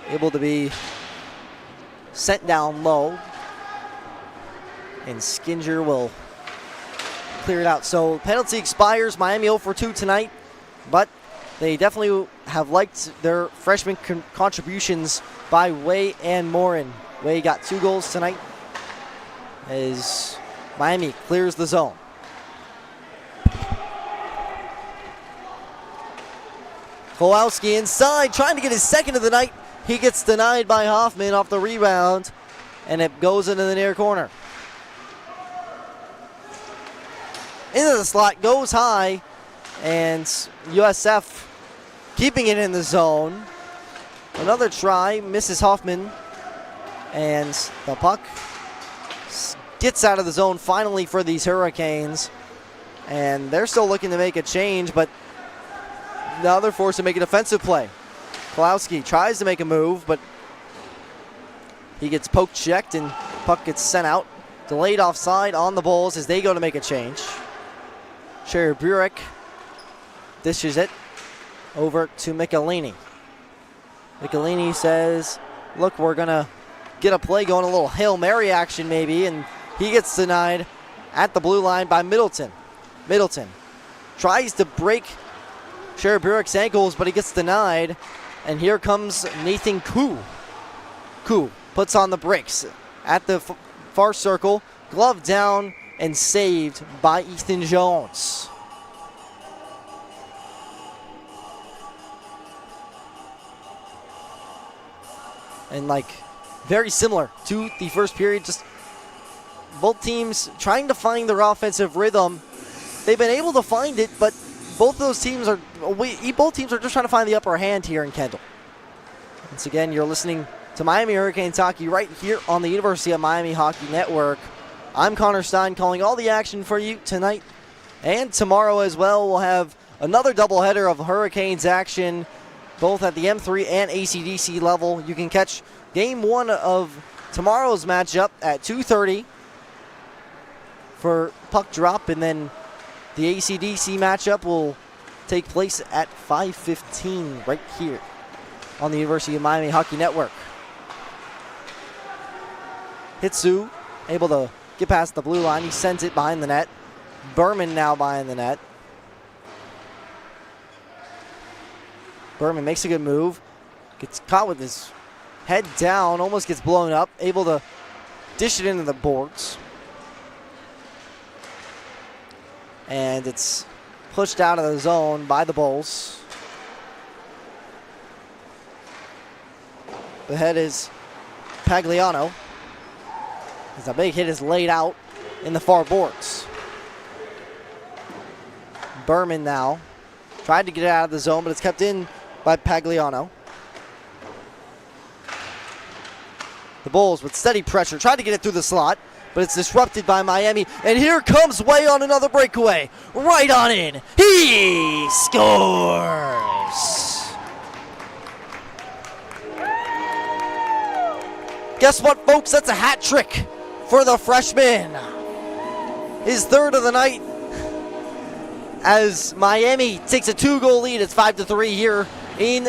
able to be sent down low, and Skinger will clear it out. So penalty expires. Miami 0 for 2 tonight, but they definitely have liked their freshman contributions by Way and Morin. Way got 2 goals tonight as Miami clears the zone. Kowalski inside, trying to get his second of the night. He gets denied by Hoffman off the rebound, and it goes into the near corner. Into the slot, goes high, and USF keeping it in the zone. Another try, misses Hoffman, and the puck gets out of the zone finally for these Hurricanes. And they're still looking to make a change, but now they're forced to make a defensive play. Kowalski tries to make a move, but he gets poke checked and puck gets sent out. Delayed offside on the Bulls as they go to make a change. Sherry Burek dishes it over to Michelini. Michelini says, look, we're going to get a play going, a little Hail Mary action maybe, and he gets denied at the blue line by Middleton. Middleton tries to break Sherry Burek's ankles, but he gets denied, and here comes Nathan Koo. Koo puts on the brakes at the far circle, glove down, and saved by Ethan Jones. And very similar to the first period, just both teams trying to find their offensive rhythm. They've been able to find it, but both teams are just trying to find the upper hand here in Kendall. Once again, you're listening to Miami Hurricanes hockey right here on the University of Miami Hockey Network. I'm Connor Stein calling all the action for you tonight and tomorrow as well. We'll have another doubleheader of Hurricanes action, both at the M3 and ACDC level. You can catch Game 1 of tomorrow's matchup at 2:30 for puck drop, and then the ACDC matchup will take place at 5:15 right here on the University of Miami Hockey Network. Hitsu able to get past the blue line. He sends it behind the net. Berman now behind the net. Berman makes a good move. Gets caught with his head down. Almost gets blown up. Able to dish it into the boards. And it's pushed out of the zone by the Bulls. The head is Pagliano. As a big hit is laid out in the far boards. Berman now tried to get it out of the zone, but it's kept in by Pagliano. The Bulls with steady pressure tried to get it through the slot, but it's disrupted by Miami. And here comes Way on another breakaway. Right on in. He scores. Guess what, folks? That's a hat trick for the freshman. His third of the night as Miami takes a 2-goal lead. It's 5-3 here in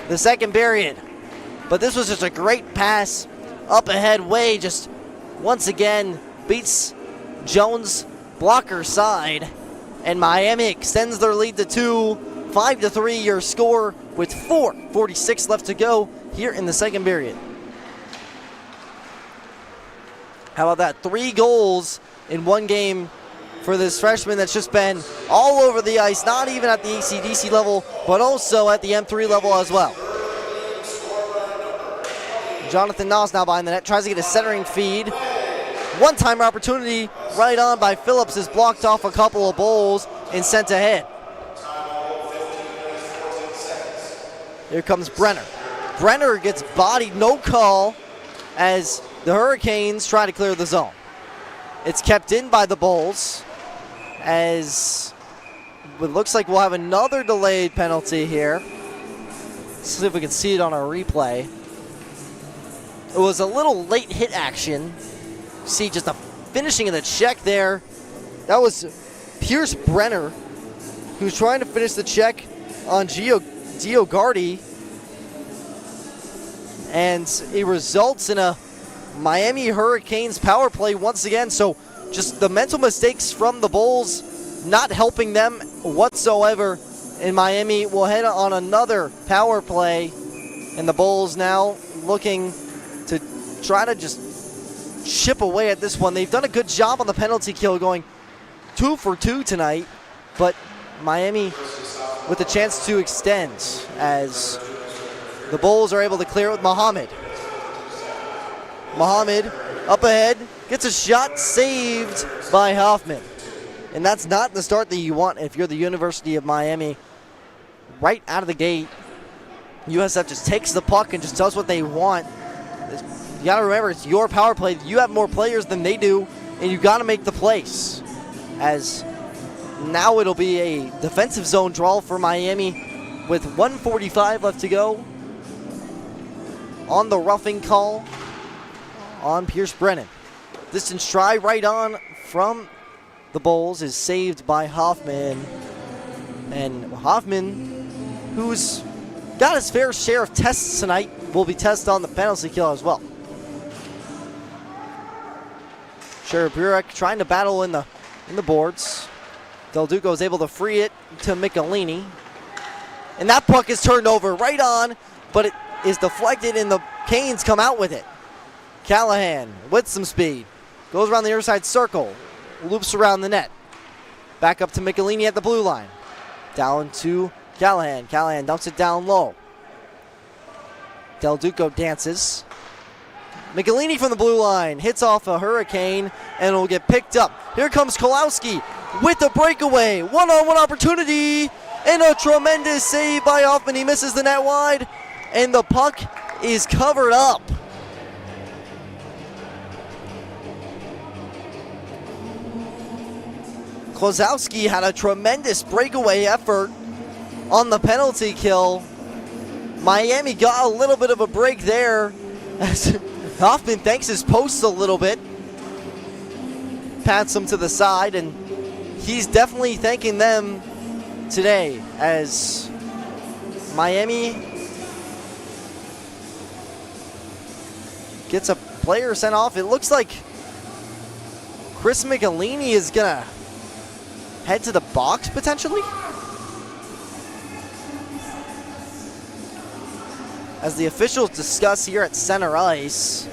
the second period. But this was just a great pass up ahead. Way just once again beats Jones' blocker side. And Miami extends their lead to 2. 5-3 your score with 4:46 left to go here in the second period. How about that? 3 goals in one game for this freshman that's just been all over the ice, not even at the ACDC level, but also at the M3 level as well. Jonathan Noss now behind the net, tries to get a centering feed. One-time opportunity right on by Phillips is blocked off a couple of Bulls and sent ahead. Here comes Brenner. Brenner gets bodied, no call, as the Hurricanes try to clear the zone. It's kept in by the Bulls, as it looks like we'll have another delayed penalty here. Let's see if we can see it on our replay. It was a little late hit action. See just a finishing of the check there. That was Pierce Brenner, who's trying to finish the check on Gio Gardy. And it results in a Miami Hurricanes power play once again. So just the mental mistakes from the Bulls not helping them whatsoever. And Miami will head on another power play. And the Bulls now looking to try to just chip away at this one. They've done a good job on the penalty kill, going 2 for 2 tonight. But Miami with a chance to extend as the Bulls are able to clear it with Muhammad. Muhammad up ahead, gets a shot saved by Hoffman. And that's not the start that you want if you're the University of Miami. Right out of the gate, USF just takes the puck and just does what they want. You got to remember, it's your power play. You have more players than they do, and you got to make the plays. As now it'll be a defensive zone draw for Miami with 1:45 left to go. On the roughing call on Pierce Brennan. Distance try right on from the Bulls is saved by Hoffman. And Hoffman, who's got his fair share of tests tonight, will be tested on the penalty kill as well. Sheriff Burek trying to battle in the boards. Del Duco is able to free it to Michelini. And that puck is turned over right on, but it is deflected and the Canes come out with it. Callahan with some speed. Goes around the other side circle. Loops around the net. Back up to Michelini at the blue line. Down to Callahan. Callahan dumps it down low. Del Duco dances. Michelini from the blue line. Hits off a Hurricane and will get picked up. Here comes Kolowski with the breakaway. One-on-one opportunity. And a tremendous save by Hoffman. He misses the net wide. And the puck is covered up. Klozowski had a tremendous breakaway effort on the penalty kill. Miami got a little bit of a break there as Hoffman thanks his posts a little bit. Pats him to the side, and he's definitely thanking them today as Miami gets a player sent off. It looks like Chris Michelini is going to head to the box potentially, as the officials discuss here at center ice.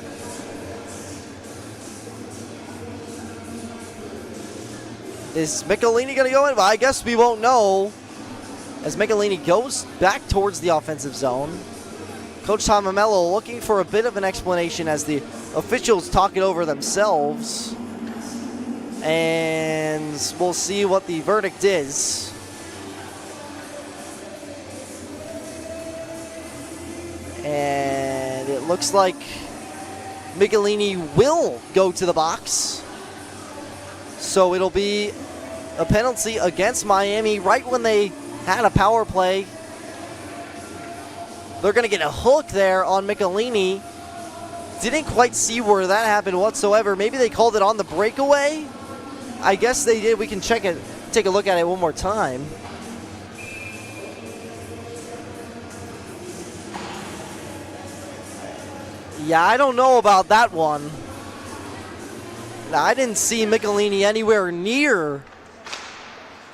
Is Michelini going to go in? Well, I guess we won't know, as Michelini goes back towards the offensive zone. Coach Tom Amello looking for a bit of an explanation as the officials talk it over themselves. And we'll see what the verdict is. And it looks like Michelini will go to the box. So it'll be a penalty against Miami right when they had a power play. They're going to get a hook there on Michelini. Didn't quite see where that happened whatsoever. Maybe they called it on the breakaway. I guess they did. We can check it, take a look at it one more time. Yeah, I don't know about that one. Now, I didn't see Michelini anywhere near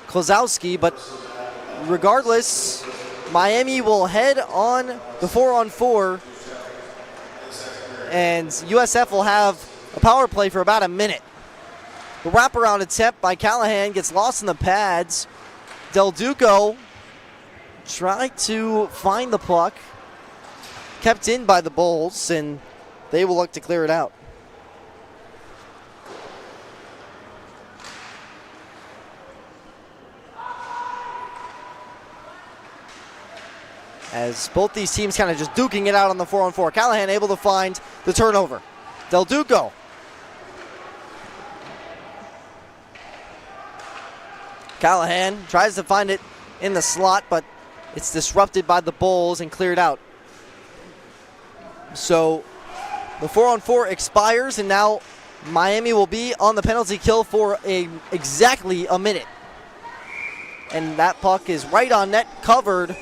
Klosowski, but regardless, Miami will head on the 4-on-4, and USF will have a power play for about a minute. The wraparound attempt by Callahan gets lost in the pads. Del Duco tried to find the puck, kept in by the Bulls, and they will look to clear it out. As both these teams kind of just duking it out on the 4-on-4. Callahan able to find the turnover. Del Duco. Callahan tries to find it in the slot, but it's disrupted by the Bulls and cleared out. So the 4-on-4 expires, and now Miami will be on the penalty kill for exactly a minute. And that puck is right on net, covered,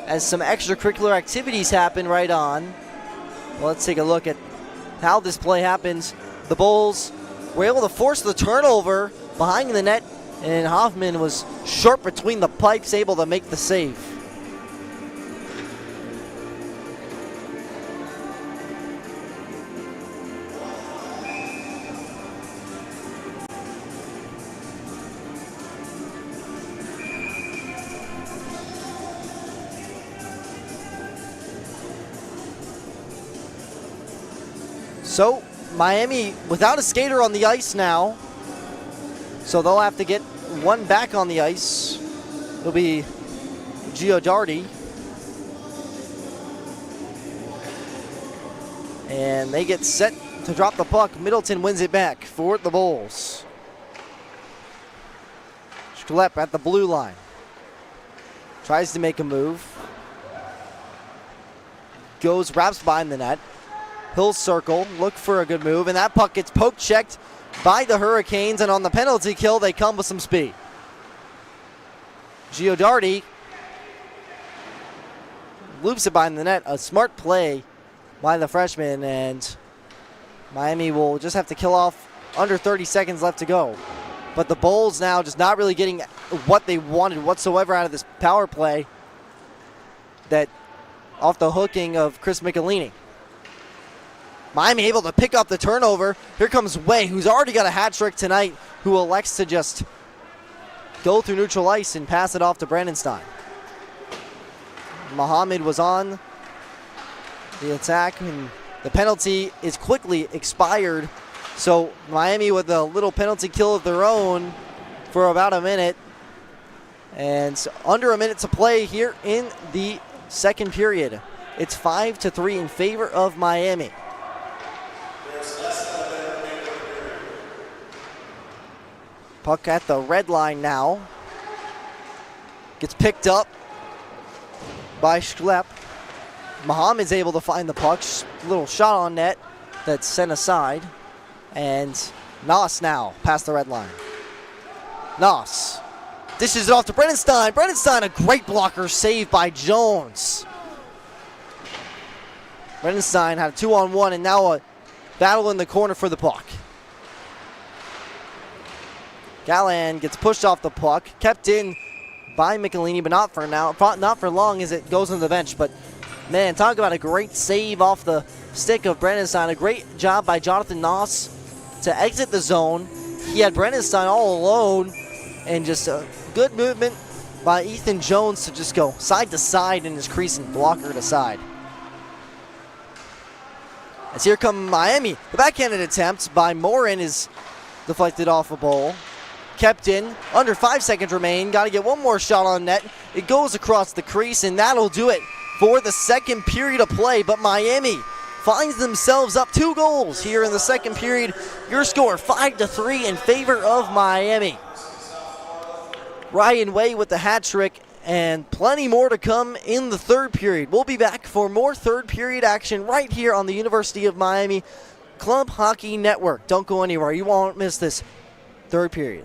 as some extracurricular activities happen right on. Well, let's take a look at how this play happens. The Bulls were able to force the turnover behind the net, and Hoffman was short between the pipes, able to make the save. So Miami without a skater on the ice now, so they'll have to get one back on the ice. It'll be Gio Darty. And they get set to drop the puck. Middleton wins it back for the Bulls. Schlepp at the blue line. Tries to make a move. Goes, wraps behind the net. He'll circle, look for a good move, and that puck gets poke checked by the Hurricanes, and on the penalty kill, they come with some speed. Gio Darty loops it behind the net. A smart play by the freshman, and Miami will just have to kill off under 30 seconds left to go. But the Bulls now just not really getting what they wanted whatsoever out of this power play, that off the hooking of Chris Michelini. Miami able to pick up the turnover. Here comes Way, who's already got a hat trick tonight, who elects to just go through neutral ice and pass it off to Brandenstein. Muhammad was on the attack, and the penalty is quickly expired. So Miami with a little penalty kill of their own for about a minute. And under a minute to play here in the second period. It's 5-3 in favor of Miami. Puck at the red line now. Gets picked up by Schlepp. Muhammad's able to find the puck. Little shot on net. that's sent aside. And Noss now past the red line. Noss dishes it off to Brenenstein. Brenenstein, a great blocker save by Jones. Brenenstein had a 2-on-1 and now a battle in the corner for the puck. Gallan gets pushed off the puck, kept in by Michelini, but not for now, not for long as it goes on the bench. But man, talk about a great save off the stick of Brenenstein. A great job by Jonathan Noss to exit the zone. He had Brenenstein all alone, and just a good movement by Ethan Jones to just go side to side in his crease and blocker to side. As here come Miami. The backhanded attempt by Morin is deflected off a goal. Kept in. Under 5 seconds remain. Got to get one more shot on net. It goes across the crease, and that'll do it for the second period of play. But Miami finds themselves up 2 goals here in the second period. Your score 5-3 in favor of Miami. Ryan Way with the hat trick, and plenty more to come in the third period. We'll be back for more third period action right here on the University of Miami Club Hockey Network. Don't go anywhere. You won't miss this third period.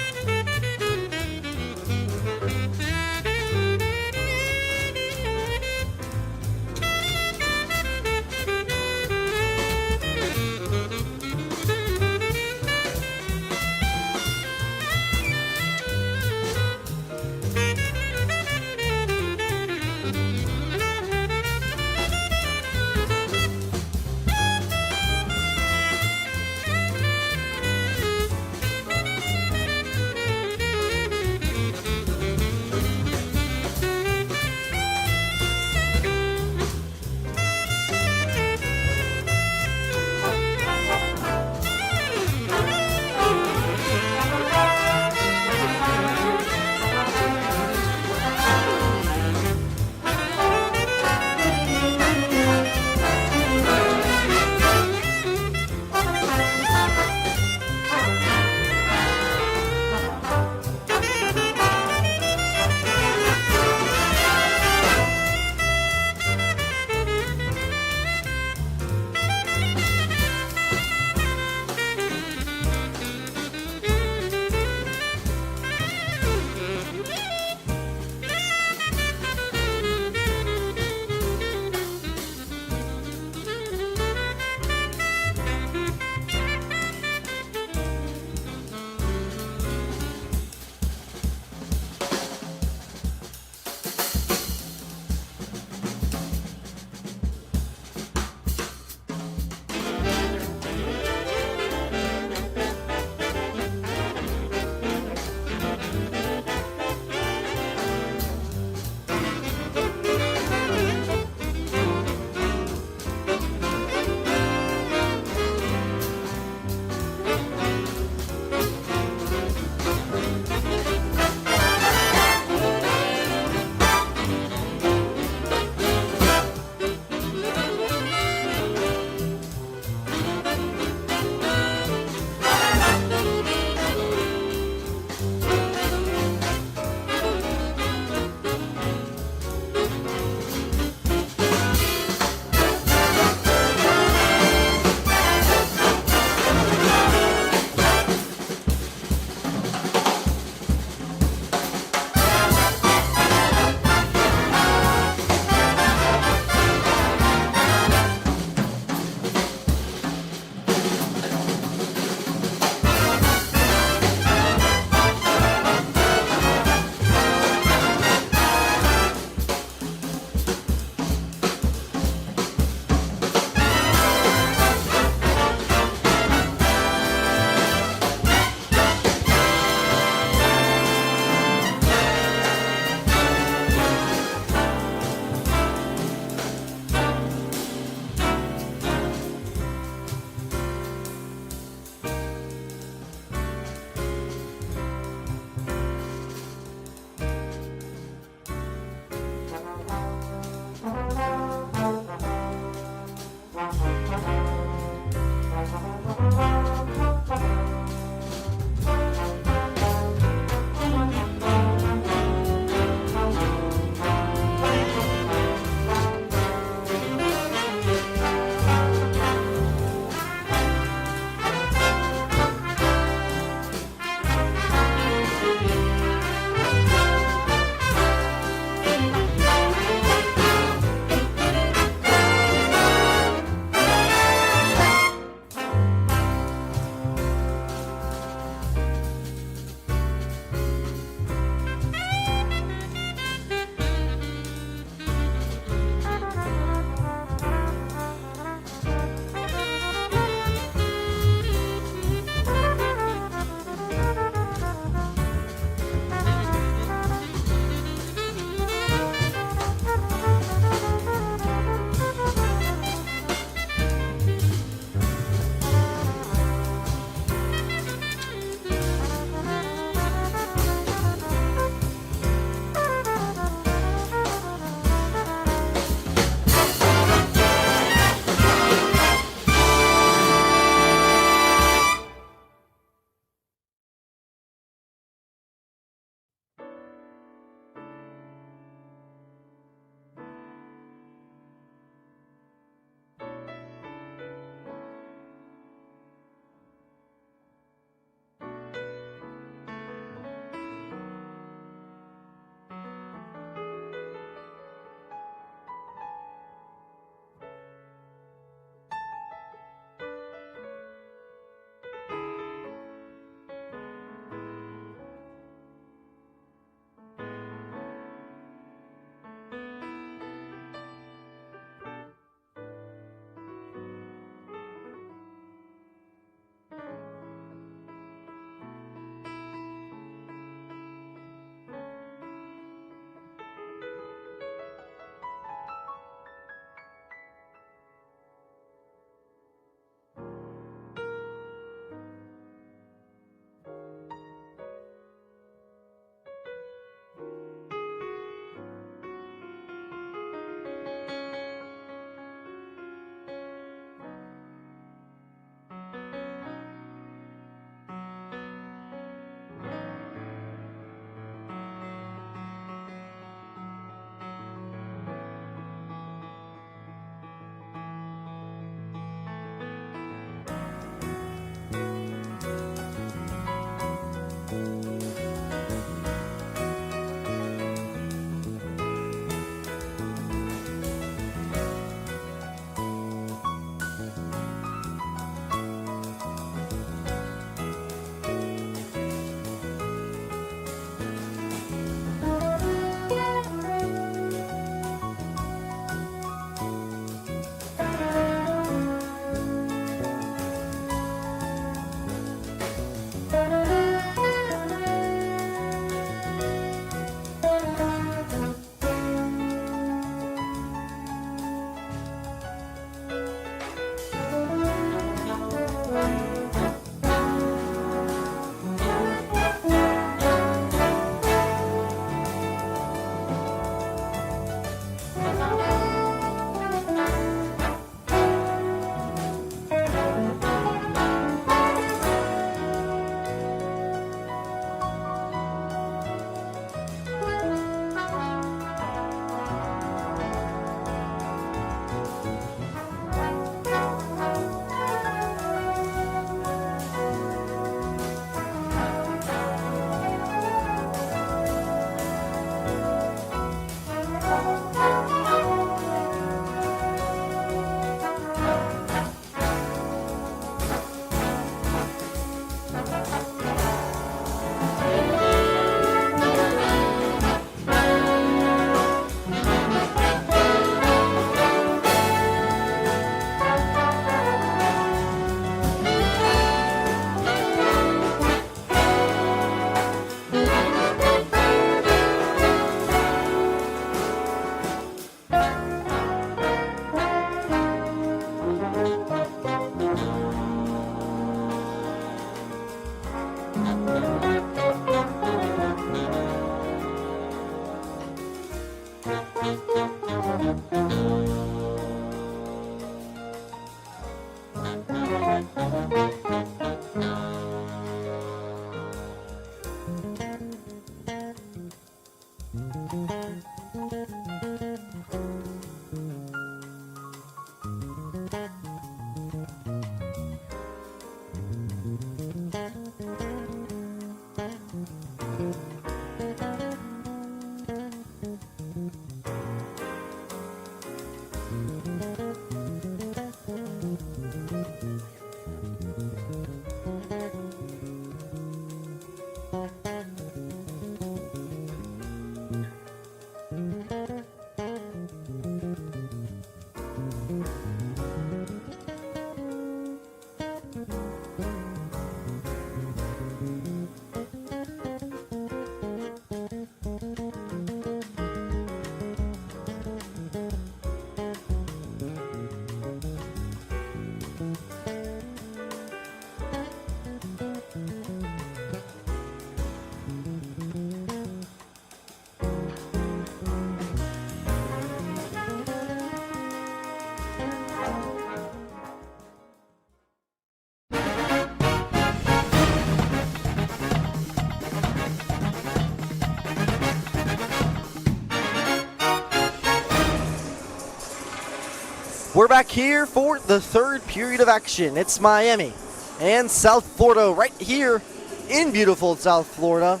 We're back here for the third period of action. It's Miami and South Florida right here in beautiful South Florida.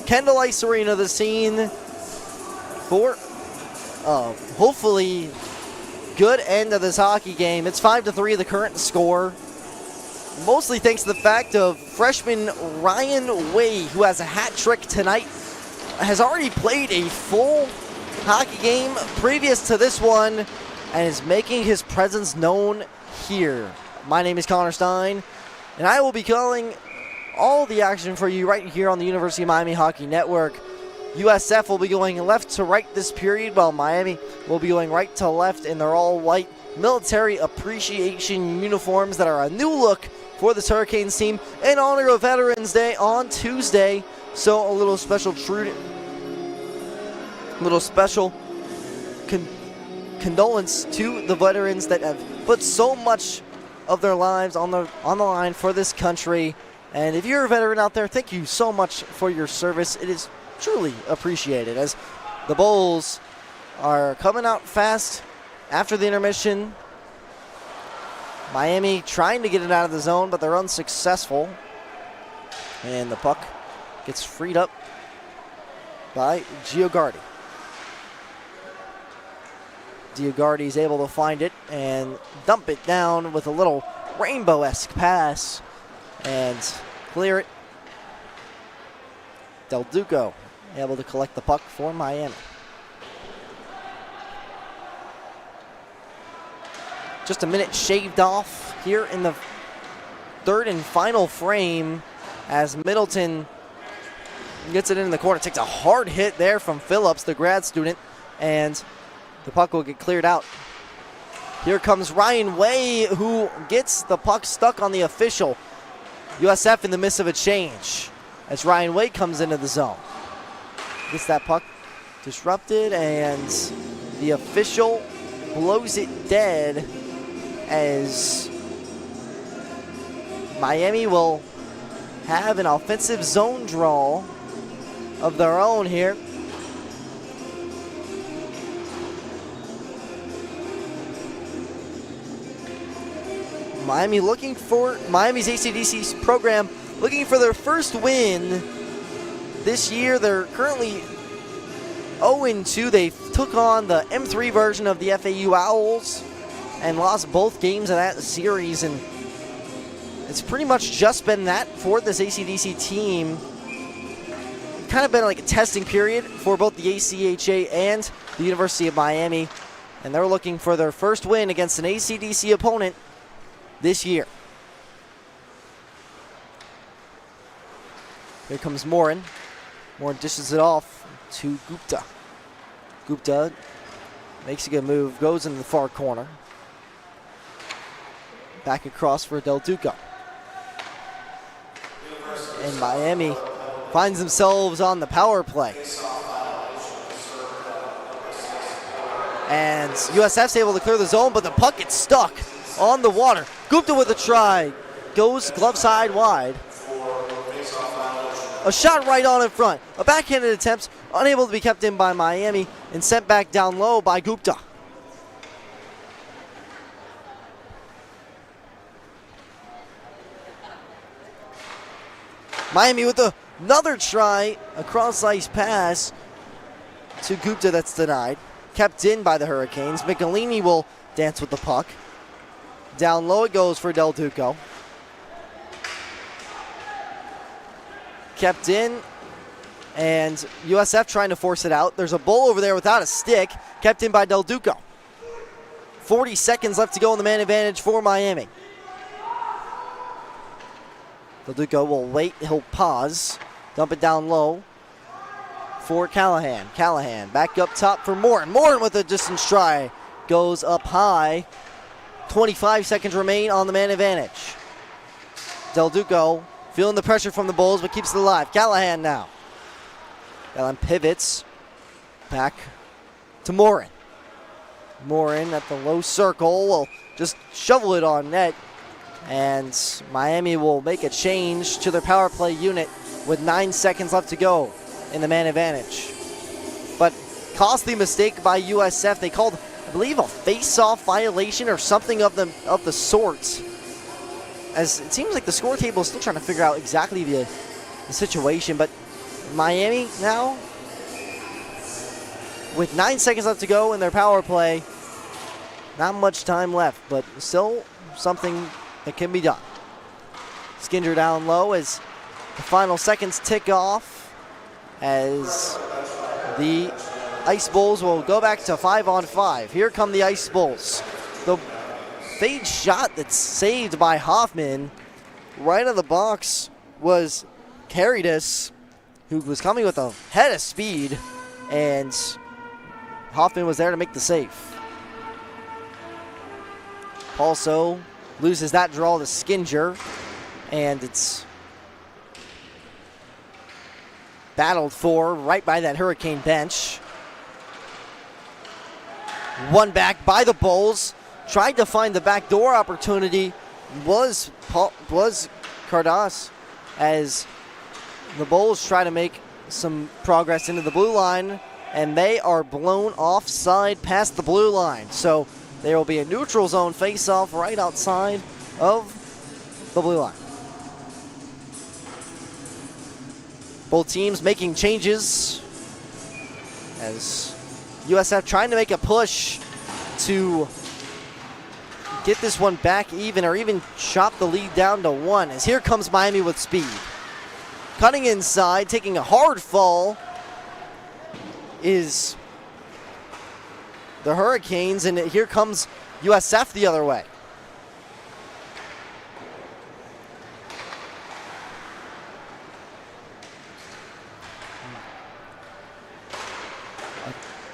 Kendall Ice Arena, the scene for hopefully good end of this hockey game. It's 5-3 the current score. Mostly thanks to the fact of freshman Ryan Way, who has a hat trick tonight, has already played a full hockey game previous to this one, and is making his presence known here. My name is Connor Stein, and I will be calling all the action for you right here on the University of Miami Hockey Network. USF will be going left to right this period, while Miami will be going right to left in their all-white military appreciation uniforms that are a new look for this Hurricanes team in honor of Veterans Day on Tuesday. So a little special condolence to the veterans that have put so much of their lives on the line for this country. And if you're a veteran out there, thank you so much for your service. It is truly appreciated, as the Bulls are coming out fast after the intermission. Miami trying to get it out of the zone, but they're unsuccessful. And the puck gets freed up by Giugardi. Giugardi is able to find it and dump it down with a little rainbow-esque pass and clear it. Del Duco able to collect the puck for Miami. Just a minute shaved off here in the third and final frame as Middleton gets it in the corner. Takes a hard hit there from Phillips, the grad student, and the puck will get cleared out. Here comes Ryan Way, who gets the puck stuck on the official. USF in the midst of a change as Ryan Way comes into the zone. Gets that puck disrupted, and the official blows it dead as Miami will have an offensive zone draw of their own here. Miami's ACDC program looking for their first win this year. They're currently 0-2. They took on the M3 version of the FAU Owls and lost both games of that series, and it's pretty much just been that for this ACDC team. It's kind of been like a testing period for both the ACHA and the University of Miami, and they're looking for their first win against an ACDC opponent this year. Here comes Morin. Morin dishes it off to Gupta. Gupta makes a good move, goes into the far corner. Back across for Del Duco. And Miami finds themselves on the power play. And USF's able to clear the zone, but the puck gets stuck on the water. Gupta with a try. Goes glove side wide. A shot right on in front. A backhanded attempt, unable to be kept in by Miami and sent back down low by Gupta. Miami with the Another try, a cross-ice pass to Gupta that's denied. Kept in by the Hurricanes. Michelini will dance with the puck. Down low it goes for Del Duco. Kept in, and USF trying to force it out. There's a bull over there without a stick. Kept in by Del Duco. 40 seconds left to go in the man advantage for Miami. Del Duco will wait. He'll pause. Dump it down low for Callahan. Callahan back up top for Morin. Morin with a distance try. Goes up high. 25 seconds remain on the man advantage. Del Duco feeling the pressure from the Bulls, but keeps it alive. Callahan now. Callahan pivots back to Morin. Morin at the low circle will just shovel it on net. And Miami will make a change to their power play unit with 9 seconds left to go in the man advantage. But costly mistake by USF. They called, I believe, a face-off violation or something of the sort. As it seems like the score table is still trying to figure out exactly the situation. But Miami now, with 9 seconds left to go in their power play, not much time left, but still something that can be done. Skinger down low as the final seconds tick off, as the Ice Bulls will go back to 5-on-5. Here come the Ice Bulls. The fade shot that's saved by Hoffman right of the box was Caritas, who was coming with a head of speed, and Hoffman was there to make the save. Also loses that draw to Skinger, and it's battled for right by that Hurricane bench. One back by the Bulls. Tried to find the backdoor opportunity. Was Cardas, as the Bulls try to make some progress into the blue line, and they are blown offside past the blue line. So there will be a neutral zone face-off right outside of the blue line. Both teams making changes as USF trying to make a push to get this one back even, or even chop the lead down to 1, as here comes Miami with speed. Cutting inside, taking a hard fall is the Hurricanes, and here comes USF the other way.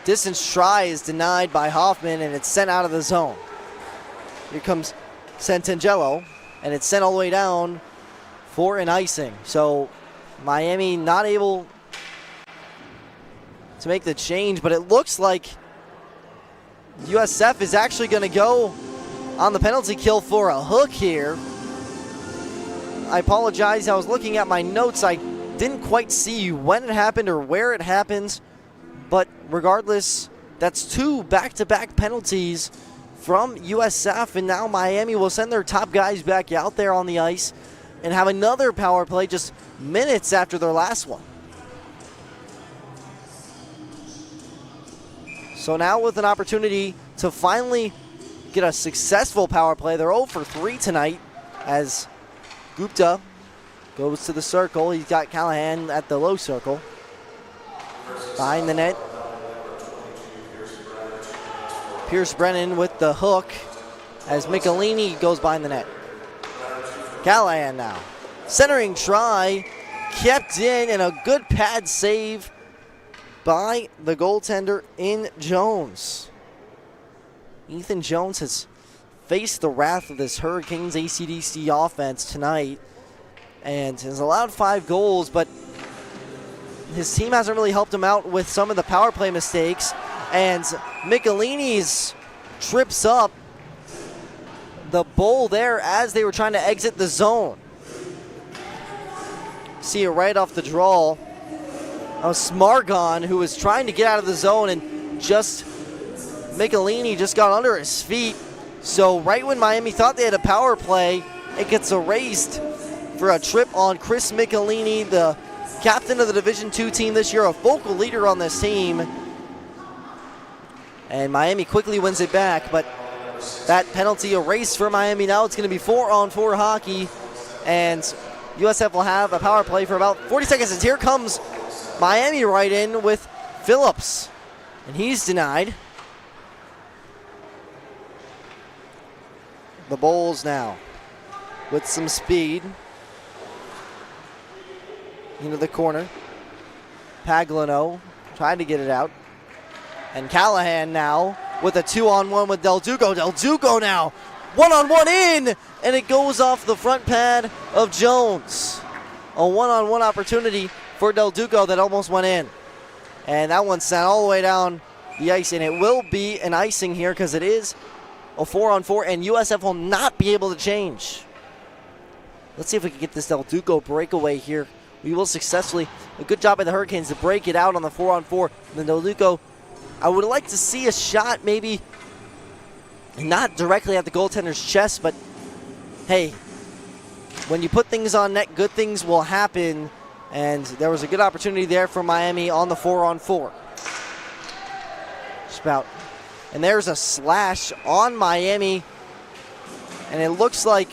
Distance try is denied by Hoffman, and it's sent out of the zone. Here comes Santangelo, and it's sent all the way down for an icing. So Miami not able to make the change, but it looks like USF is actually going to go on the penalty kill for a hook here. I apologize. I was looking at my notes. I didn't quite see when it happened or where it happened. But regardless, that's 2 back-to-back penalties from USF, and now Miami will send their top guys back out there on the ice and have another power play just minutes after their last one. So now with an opportunity to finally get a successful power play. They're 0 for 3 tonight as Gupta goes to the circle. He's got Callahan at the low circle. Behind the net, Pierce Brennan with the hook as Michelini goes behind the net. Callahan now. Centering try, kept in, and a good pad save by the goaltender in Jones. Ethan Jones has faced the wrath of this Hurricanes ACDC offense tonight and has allowed 5 goals, but his team hasn't really helped him out with some of the power play mistakes, and Michelini's trips up the Bull there as they were trying to exit the zone. See it right off the draw. That was Smargon who was trying to get out of the zone, and just Michelini just got under his feet. So right when Miami thought they had a power play, it gets erased for a trip on Chris Michelini, the captain of the Division II team this year, a vocal leader on this team. And Miami quickly wins it back, but that penalty erased for Miami. Now it's going to be 4-on-4 hockey, and USF will have a power play for about 40 seconds. And here comes Miami right in with Phillips, and he's denied. The Bulls now with some speed into the corner. Paglino trying to get it out. And Callahan now with a 2-on-1 with Del Duco. Del Duco now 1-on-1 in, and it goes off the front pad of Jones. A 1-on-1 opportunity for Del Duco that almost went in. And that one sent all the way down the ice, and it will be an icing here because it is a 4-on-4, and USF will not be able to change. Let's see if we can get this Del Duco breakaway here. We will successfully. A good job by the Hurricanes to break it out on the 4-on-4. And then Del Duco, I would like to see a shot maybe not directly at the goaltender's chest, but hey, when you put things on net, good things will happen. And there was a good opportunity there for Miami on the 4-on-4. Just about. And there's a slash on Miami. And it looks like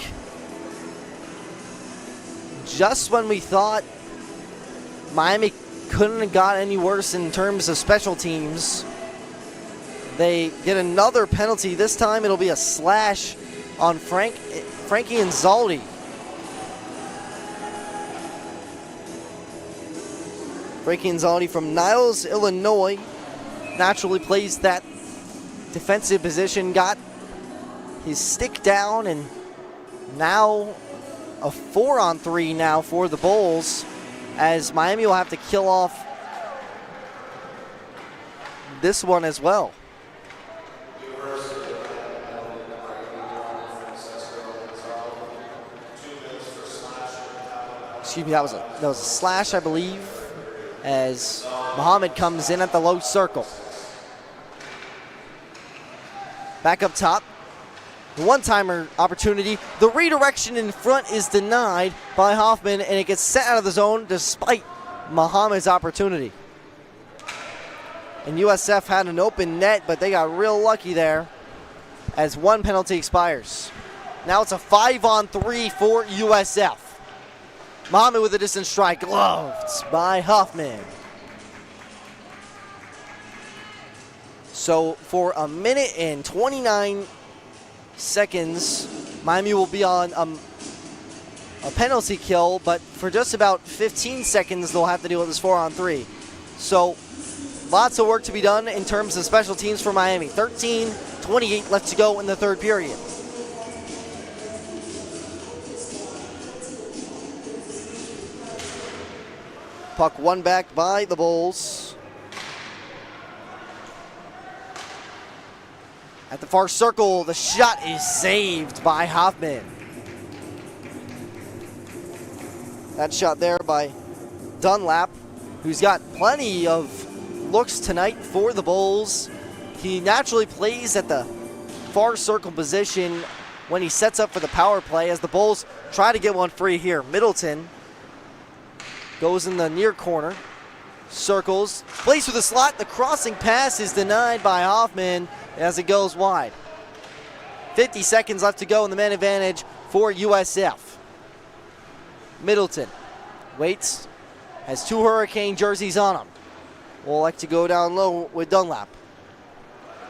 just when we thought Miami couldn't have got any worse in terms of special teams, they get another penalty. This time it'll be a slash on Frankie Inzaldi. Frankie Inzaldi from Niles, Illinois, naturally plays that defensive position, got his stick down, and now a 4-on-3 now for the Bulls, as Miami will have to kill off this one as well. Excuse me, that was a slash, I believe, as Muhammad comes in at the low circle. Back up top, the one-timer opportunity. The redirection in front is denied by Hoffman, and it gets set out of the zone despite Muhammad's opportunity. And USF had an open net, but they got real lucky there as one penalty expires. Now it's a 5-on-3 for USF. Muhammad with a distance strike, gloved by Hoffman. So for a minute and 29 seconds, Miami will be on a penalty kill, but for just about 15 seconds, they'll have to deal with this 4-on-3. So lots of work to be done in terms of special teams for Miami. 13:28 left to go in the third period. Puck won back by the Bulls. At the far circle, the shot is saved by Hoffman. That shot there by Dunlap, who's got plenty of looks tonight for the Bulls. He naturally plays at the far circle position when he sets up for the power play, as the Bulls try to get one free here. Middleton goes in the near corner, circles, plays through the slot. The crossing pass is denied by Hoffman as it goes wide. 50 seconds left to go in the man advantage for USF. Middleton waits, has two Hurricane jerseys on him. Will like to go down low with Dunlap.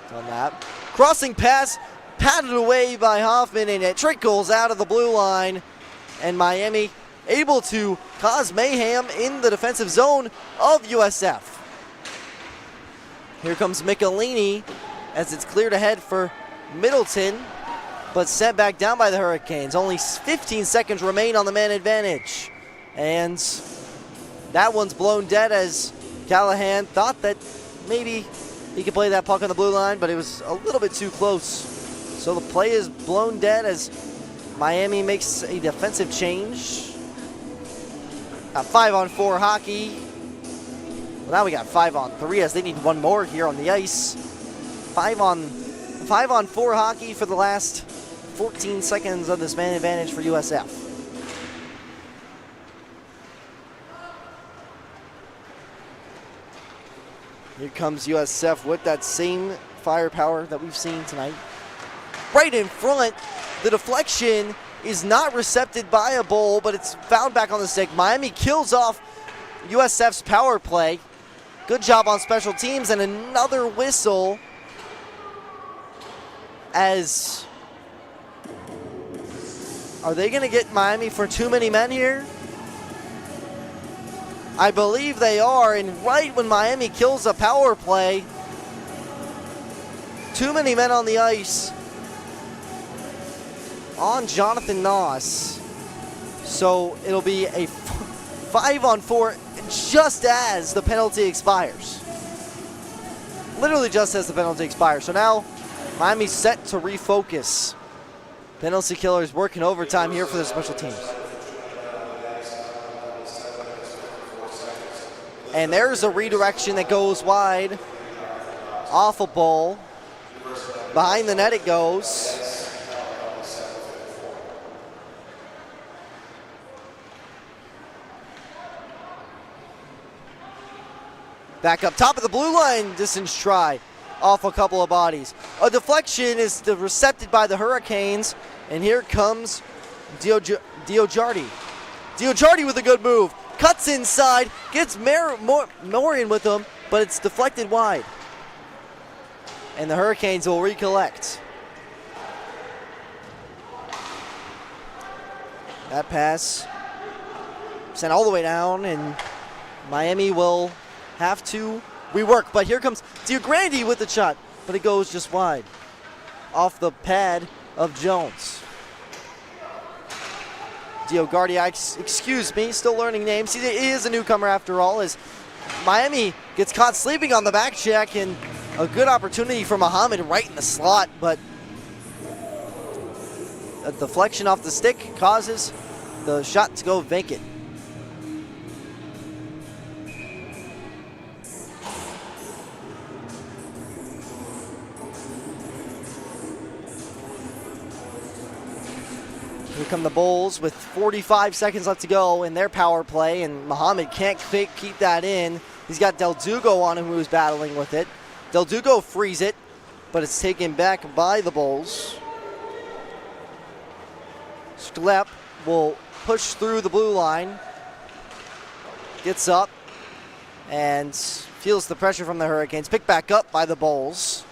Dunlap, crossing pass, patted away by Hoffman, and it trickles out of the blue line. And Miami able to cause mayhem in the defensive zone of USF. Here comes Michelini as it's cleared ahead for Middleton, but sent back down by the Hurricanes. Only 15 seconds remain on the man advantage. And that one's blown dead, as Callahan thought that maybe he could play that puck on the blue line, but it was a little bit too close. So the play is blown dead as Miami makes a defensive change. 5-on-4 hockey. Well, now we got 5-on-3 as they need one more here on the ice. 5-on-4 hockey for the last 14 seconds of this man advantage for USF. Here comes USF with that same firepower that we've seen tonight. Right in front, the deflection is not recepted by a bowl, but it's found back on the stick. Miami kills off USF's power play. Good job on special teams, and another whistle as... Are they going to get Miami for too many men here? I believe they are, and right when Miami kills a power play, too many men on the ice on Jonathan Noss. So it'll be a 5-on-4 just as the penalty expires. Literally just as the penalty expires. So now Miami's set to refocus. Penalty killers working overtime here for the special teams. And there's a redirection that goes wide. Off a ball. Behind the net it goes. Back up top of the blue line, distance try. Off a couple of bodies. A deflection is recepted by the Hurricanes. And here comes Diojardi. Diojardi with a good move. Cuts inside, gets Morian with him, but it's deflected wide. And the Hurricanes will recollect. That pass sent all the way down, and Miami will have to rework. But here comes DiGrandi with the shot, but it goes just wide. Off the pad of Jones. Diojardi, excuse me, still learning names. He is a newcomer after all, as Miami gets caught sleeping on the back check, and a good opportunity for Muhammad right in the slot, but a deflection off the stick causes the shot to go vacant. Here come the Bulls with 45 seconds left to go in their power play, and Muhammad can't keep that in. He's got Del Dugo on him, who's battling with it. Del Dugo frees it, but it's taken back by the Bulls. Sklep will push through the blue line. Gets up and feels the pressure from the Hurricanes. Picked back up by the Bulls.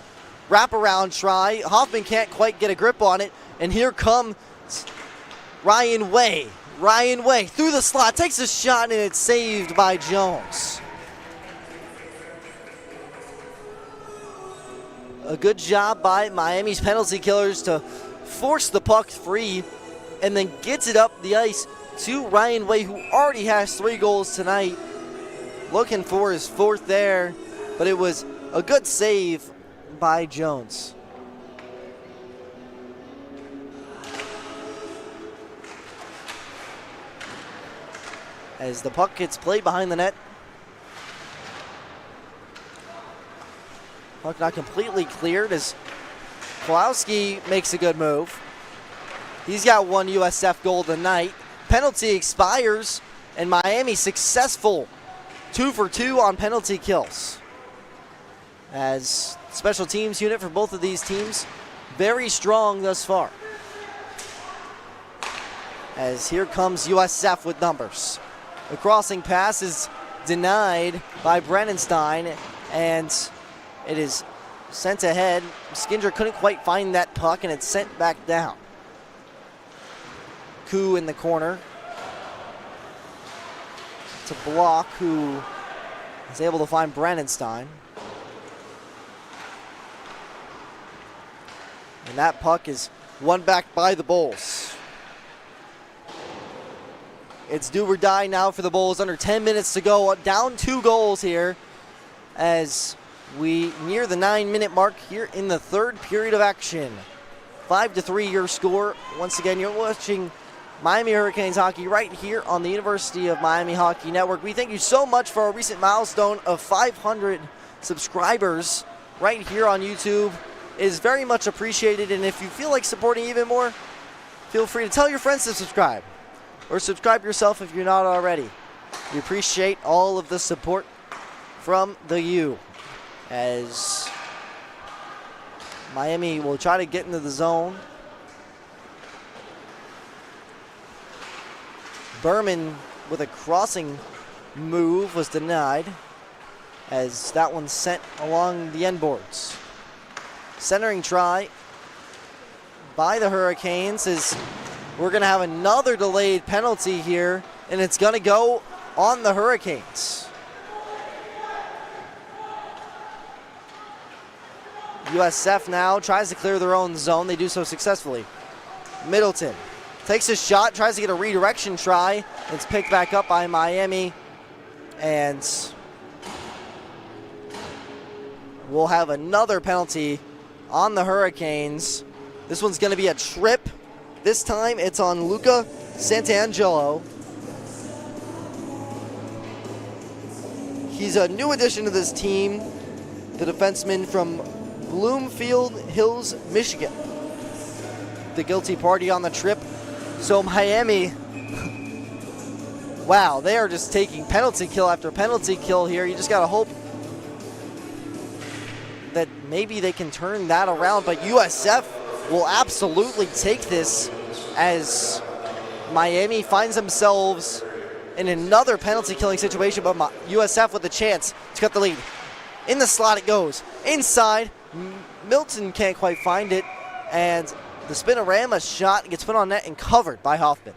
Wraparound try. Hoffman can't quite get a grip on it, and here comes Ryan Way. Ryan Way through the slot, takes a shot, and it's saved by Jones. A good job by Miami's penalty killers to force the puck free and then gets it up the ice to Ryan Way, who already has 3 goals tonight. Looking for his 4th there, but it was a good save by Jones. As the puck gets played behind the net. Puck not completely cleared as Kowalski makes a good move. He's got 1 USF goal tonight. Penalty expires, and Miami successful 2 for 2 on penalty kills. As special teams unit for both of these teams, very strong thus far. As here comes USF with numbers. The crossing pass is denied by Brennenstein, and it is sent ahead. Skinger couldn't quite find that puck, and it's sent back down. Koo in the corner. It's a block who is able to find Brennenstein. And that puck is won back by the Bulls. It's do or die now for the Bulls. Under 10 minutes to go. Down 2 goals here as we near the 9-minute mark here in the 3rd period of action. 5-3 your score. Once again, you're watching Miami Hurricanes hockey right here on the University of Miami Hockey Network. We thank you so much for our recent milestone of 500 subscribers right here on YouTube. It is very much appreciated, and if you feel like supporting even more, feel free to tell your friends to subscribe. Or subscribe yourself if you're not already. We appreciate all of the support from the U. as Miami will try to get into the zone. Berman with a crossing move was denied as that one sent along the end boards. Centering try by the Hurricanes is we're going to have another delayed penalty here, and it's going to go on the Hurricanes. USF now tries to clear their own zone. They do so successfully. Middleton takes a shot, tries to get a redirection try. It's picked back up by Miami, and we'll have another penalty on the Hurricanes. This one's going to be a trip. This time it's on Luca Santangelo. He's a new addition to this team, the defenseman from Bloomfield Hills, Michigan. The guilty party on the trip. So Miami, wow, they are just taking penalty kill after penalty kill here. You just got to hope that maybe they can turn that around, but USF will absolutely take this as Miami finds themselves in another penalty killing situation, but USF with a chance to cut the lead. In the slot it goes. Inside, Milton can't quite find it, and the spinorama shot gets put on net and covered by Hoffman.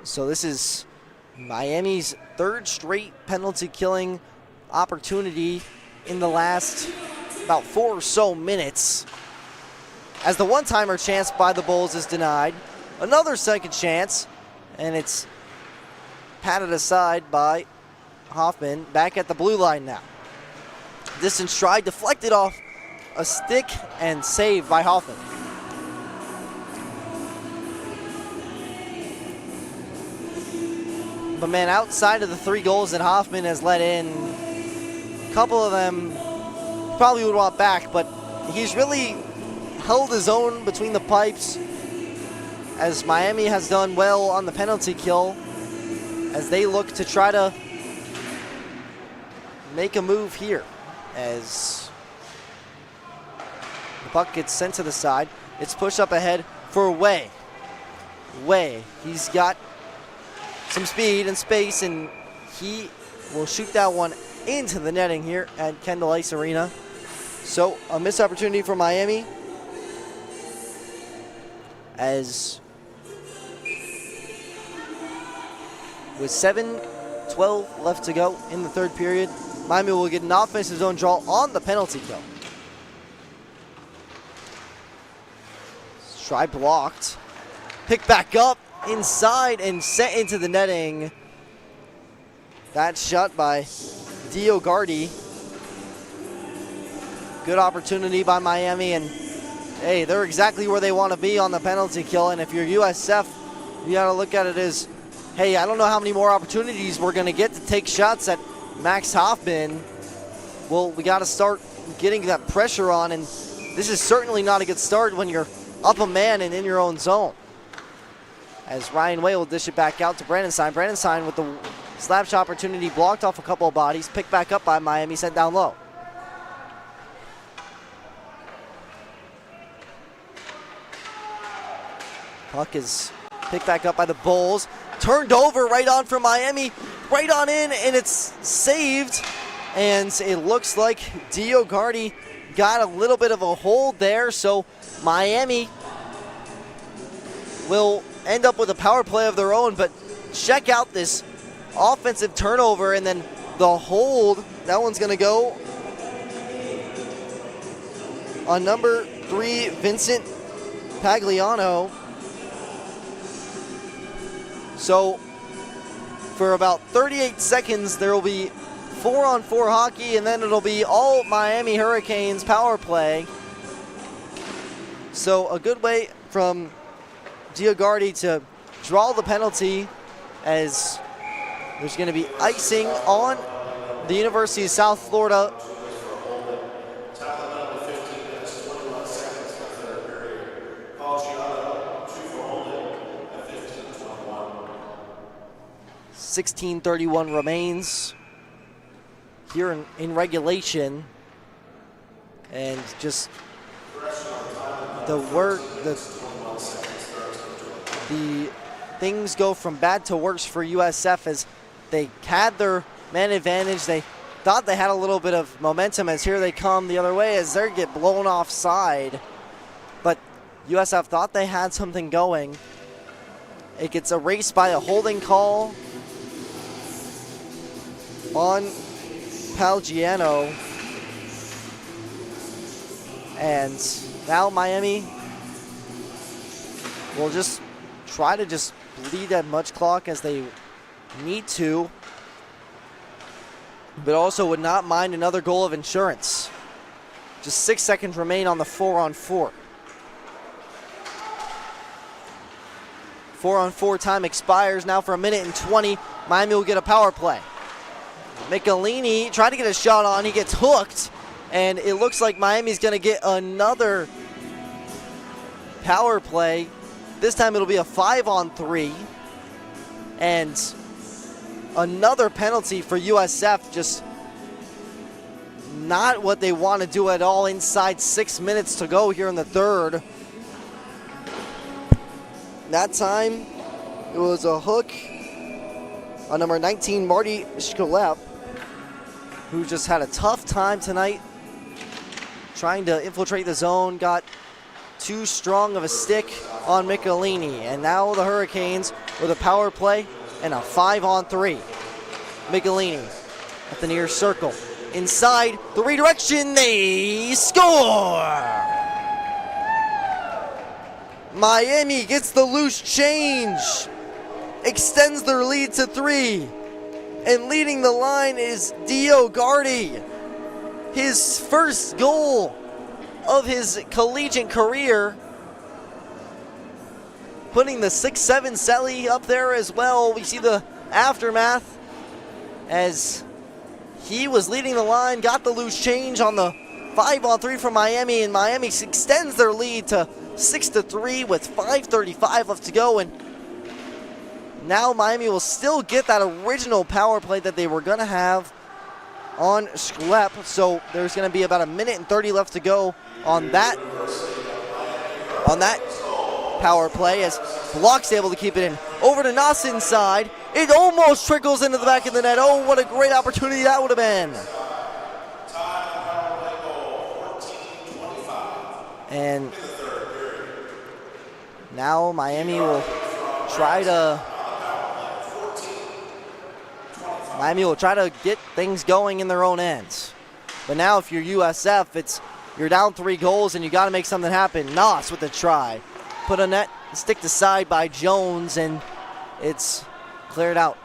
So this is Miami's third straight penalty killing opportunity in the last about 4 or so minutes, as the one-timer chance by the Bulls is denied. Another second chance, and it's patted aside by Hoffman. Back at the blue line now. Distance try deflected off a stick and saved by Hoffman. But man, outside of the 3 goals that Hoffman has let in, a couple of them probably would want back, but he's really held his own between the pipes, as Miami has done well on the penalty kill as they look to try to make a move here. As the puck gets sent to the side, it's pushed up ahead for Way. He's got some speed and space, and he will shoot that one into the netting here at Kendall Ice Arena. So a missed opportunity for Miami, as with 7:12 left to go in the third period, Miami will get an offensive zone draw on the penalty kill. Try blocked. Picked back up inside and sent into the netting. That shot by Diogardi. Good opportunity by Miami, and hey, they're exactly where they want to be on the penalty kill. And if you're USF, you got to look at it as, hey, I don't know how many more opportunities we're going to get to take shots at Max Hoffman. Well, we got to start getting that pressure on, and this is certainly not a good start when you're up a man and in your own zone. As Ryan Way will dish it back out to Brandon Stein. Brandon Stein with the slap shot opportunity, blocked off a couple of bodies, picked back up by Miami, sent down low. Puck is picked back up by the Bulls. Turned over right on for Miami. Right on in, and it's saved. And it looks like Diogardi got a little bit of a hold there. So Miami will end up with a power play of their own. But check out this offensive turnover, and then the hold. That one's going to go on number 3, Vincent Pagliano. So for about 38 seconds, there will be 4-on-4 hockey, and then it'll be all Miami Hurricanes power play. So a good way from Diogardi to draw the penalty, as there's going to be icing on the University of South Florida. .16:31 remains here in regulation. And just the things go from bad to worse for USF as they had their man advantage. They thought they had a little bit of momentum as here they come the other way as they get blown offside. But USF thought they had something going. It gets erased by a holding call on Palgiano. And now Miami will just try to just bleed as much clock as they need to, but also would not mind another goal of insurance. Just 6 seconds remain on the 4-on-4. 4-on-4 time expires now for 1:20. Miami will get a power play. Michelini tried to get a shot on. He gets hooked. And it looks like Miami's going to get another power play. This time it'll be a 5-on-3. And another penalty for USF. Just not what they want to do at all inside 6 minutes to go here in the third. That time it was a hook on number 19, Marty Shkulep, who just had a tough time tonight trying to infiltrate the zone, got too strong of a stick on Michelini. And now the Hurricanes with a power play and a 5-on-3. Michelini at the near circle. Inside the redirection, they score! Miami gets the loose change, extends their lead to 3. And leading the line is Dio Gardy. His first goal of his collegiate career. Putting the 6'7" Selly up there as well. We see the aftermath as he was leading the line, got the loose change on the 5-on-3 from Miami, and Miami extends their lead to 6-3 with 5:35 left to go. And now Miami will still get that original power play that they were going to have on Shkulep. So there's going to be about 1:30 left to go on that power play as Block's able to keep it in. Over to Nas inside. It almost trickles into the back of the net. Oh, what a great opportunity that would have been. And now Miami will try to get things going in their own ends. But now if you're USF, you're down 3 goals and you got to make something happen. Nas with the try. Put a net, stick to side by Jones, and it's cleared out.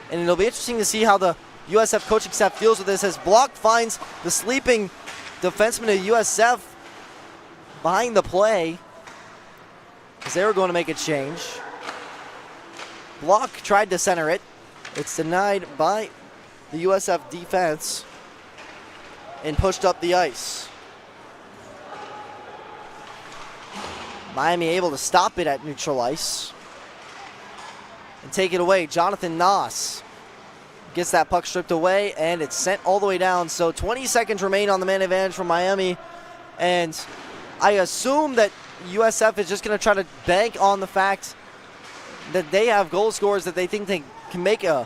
And it'll be interesting to see how the USF coaching staff deals with this as Block finds the sleeping defenseman of USF behind the play as they were going to make a change. Block tried to center it. It's denied by the USF defense and pushed up the ice. Miami able to stop it at neutral ice and take it away. Jonathan Nas gets that puck stripped away, and it's sent all the way down. So 20 seconds remain on the man advantage from Miami, and I assume that USF is just going to try to bank on the fact that they have goal scorers that they think they can make a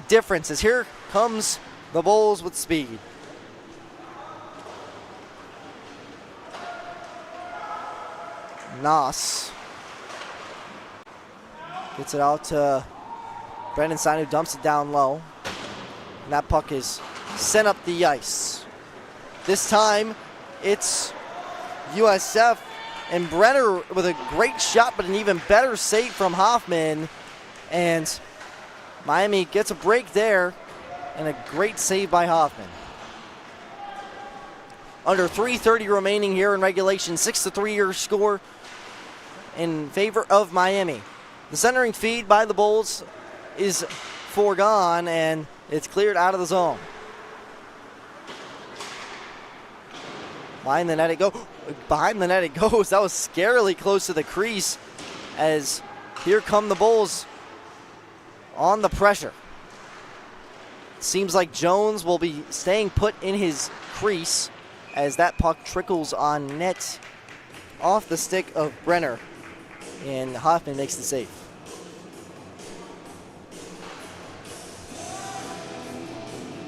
difference, as here comes the Bulls with speed. Nas gets it out to Brendan Stein, who dumps it down low. And that puck is sent up the ice. This time, it's USF and Brenner with a great shot, but an even better save from Hoffman. And Miami gets a break there, and a great save by Hoffman. Under 3:30 remaining here in regulation, 6-3 your score in favor of Miami. The centering feed by the Bulls is foregone, and it's cleared out of the zone. Behind the net it goes. Behind the net it goes. That was scarily close to the crease, as here come the Bulls on the pressure. Seems like Jones will be staying put in his crease as that puck trickles on net off the stick of Brenner, and Hoffman makes the save.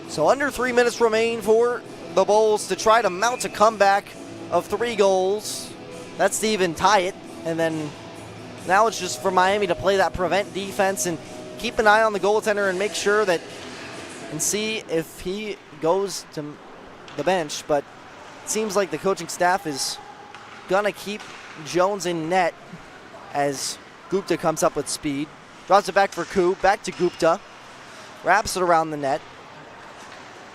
So under 3 minutes remain for the Bulls to try to mount a comeback of 3 goals. That's to even tie it. And then now it's just for Miami to play that prevent defense and keep an eye on the goaltender and make sure that, and see if he goes to the bench. But it seems like the coaching staff is going to keep Jones in net as Gupta comes up with speed. Drops it back for Koo, back to Gupta. Wraps it around the net.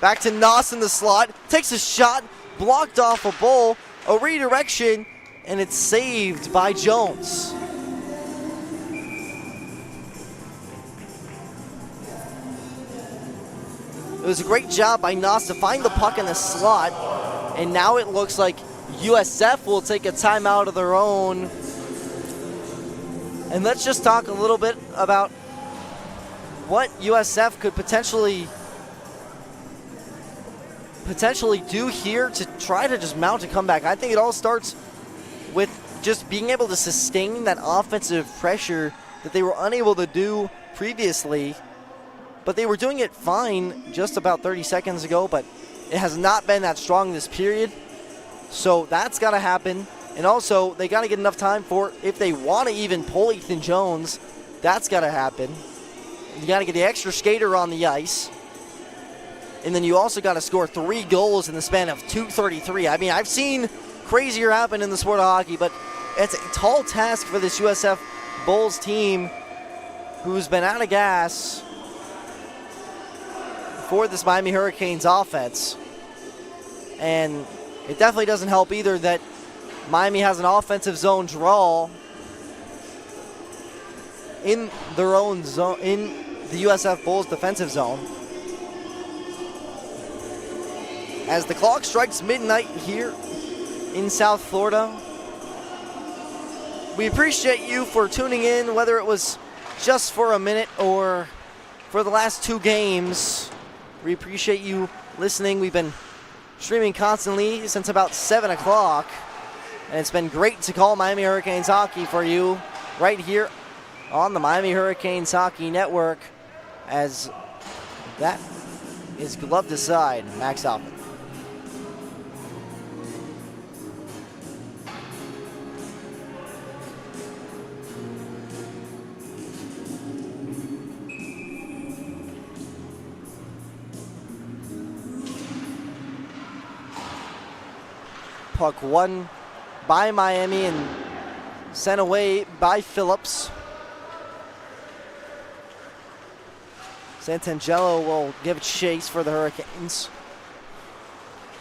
Back to Noss in the slot. Takes a shot, blocked off a Bull. A redirection, and it's saved by Jones. It was a great job by Noss to find the puck in the slot, and now it looks like USF will take a timeout of their own. And let's just talk a little bit about what USF could potentially do here to try to just mount a comeback. I think it all starts with just being able to sustain that offensive pressure that they were unable to do previously. But they were doing it fine just about 30 seconds ago, but it has not been that strong this period. So that's got to happen. And also, they got to get enough time for, if they want to even pull Ethan Jones, that's got to happen. You got to get the extra skater on the ice. And then you also got to score 3 goals in the span of 2:33. I mean, I've seen crazier happen in the sport of hockey, but it's a tall task for this USF Bulls team who's been out of gas for this Miami Hurricanes offense. And it definitely doesn't help either that Miami has an offensive zone draw in their own zone, in the USF Bulls defensive zone. As the clock strikes midnight here in South Florida, we appreciate you for tuning in, whether it was just for a minute or for the last 2 games. We appreciate you listening. We've been streaming constantly since about 7 o'clock, and it's been great to call Miami Hurricanes hockey for you right here on the Miami Hurricanes Hockey Network, as that is gloved aside, Max Hoffman. Puck won by Miami and sent away by Phillips. Santangelo will give chase for the Hurricanes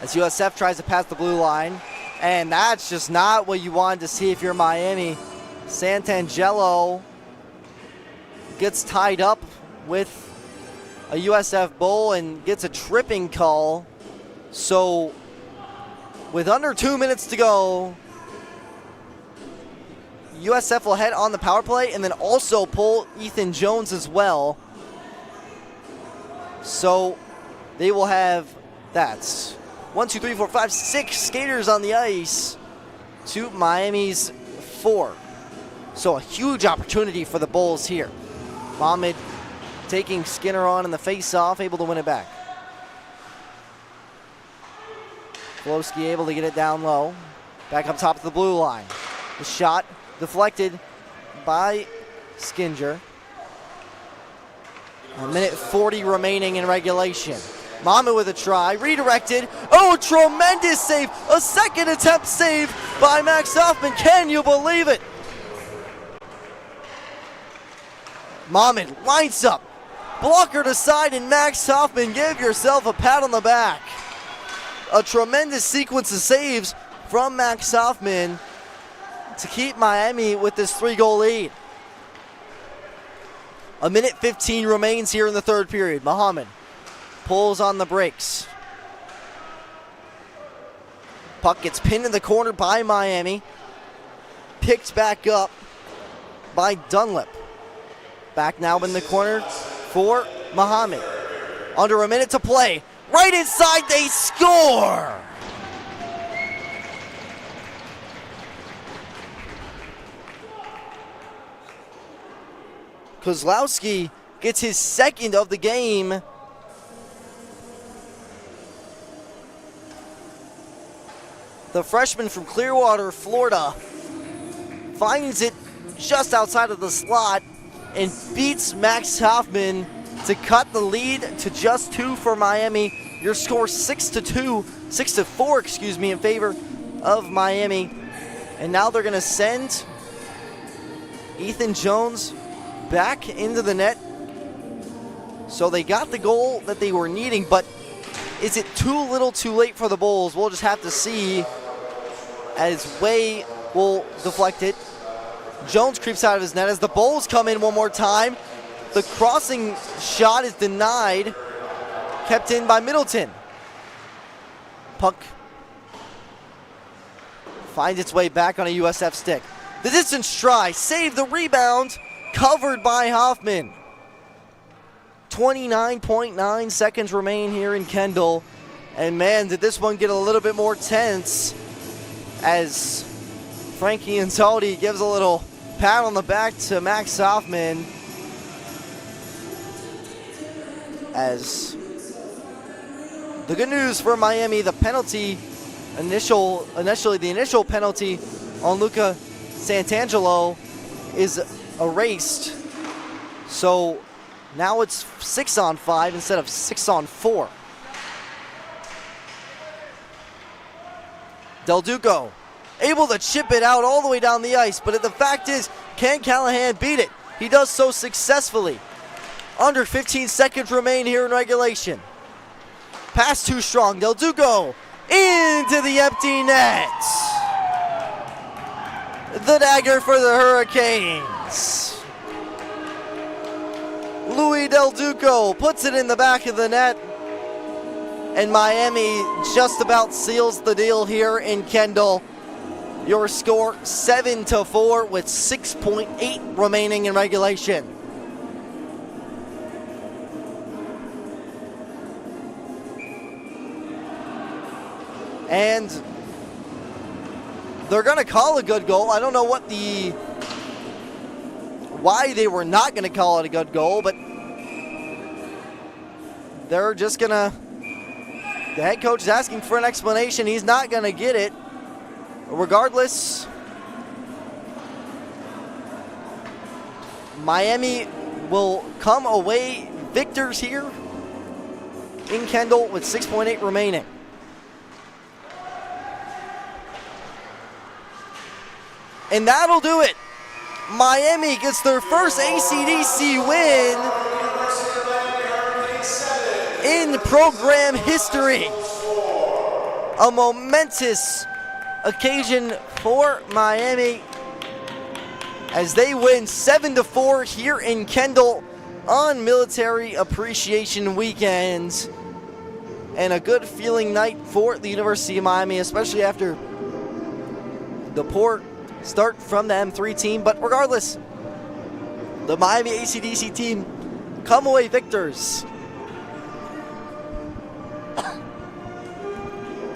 as USF tries to pass the blue line. And that's just not what you wanted to see if you're Miami. Santangelo gets tied up with a USF Bull and gets a tripping call. So with under 2 minutes to go, USF will head on the power play and then also pull Ethan Jones as well. So they will have, that's 1, 2, 3, 4, 5, 6 skaters on the ice to Miami's 4. So a huge opportunity for the Bulls here. Mohamed taking Skinner on in the face-off, able to win it back. Wolski able to get it down low. Back up top of the blue line. The shot deflected by Skinger. 1:40 remaining in regulation. Mohamed with a try, redirected. Oh, tremendous save. A second attempt save by Max Hoffman. Can you believe it? Mohamed lines up. Blocker to side, and Max Hoffman, give yourself a pat on the back. A tremendous sequence of saves from Max Hoffman to keep Miami with this 3-goal lead. 1:15 remains here in the third period. Mohamed pulls on the brakes. Puck gets pinned in the corner by Miami. Picked back up by Dunlap. Back now in the corner for Mohamed. Under a minute to play. Right inside, they score! Kozlowski gets his second of the game. The freshman from Clearwater, Florida, finds it just outside of the slot and beats Max Hoffman to cut the lead to just 2 for Miami. Your score 6-4, in favor of Miami. And now they're gonna send Ethan Jones back into the net. So they got the goal that they were needing, but is it too little too late for the Bulls? We'll just have to see, as Way will deflect it. Jones creeps out of his net as the Bulls come in one more time. The crossing shot is denied, kept in by Middleton. Puck finds its way back on a USF stick. The distance try, save the rebound, covered by Hoffman. 29.9 seconds remain here in Kendall. And man, did this one get a little bit more tense as Frankie Insaldi gives a little pat on the back to Max Hoffman. As the good news for Miami, the penalty, initially the initial penalty on Luca Santangelo is erased. So now it's 6-on-5 instead of 6-on-4. Del Duco able to chip it out all the way down the ice, but the fact is, can Callahan beat it? He does so successfully. Under 15 seconds remain here in regulation. Pass too strong. Del Duco into the empty net. The dagger for the Hurricanes. Louis Del Duco puts it in the back of the net. And Miami just about seals the deal here in Kendall. Your score 7-4 with 6.8 remaining in regulation. And they're going to call a good goal. I don't know why they were not going to call it a good goal, but they're just going to, the head coach is asking for an explanation. He's not going to get it. Regardless, Miami will come away victors here in Kendall with 6.8 remaining. And that'll do it. Miami gets their first ACDC win in program history. A momentous occasion for Miami as they win 7-4 here in Kendall on Military Appreciation Weekend. And a good feeling night for the University of Miami, especially after the poor start from the M3 team. But regardless, the Miami ACDC team come away victors.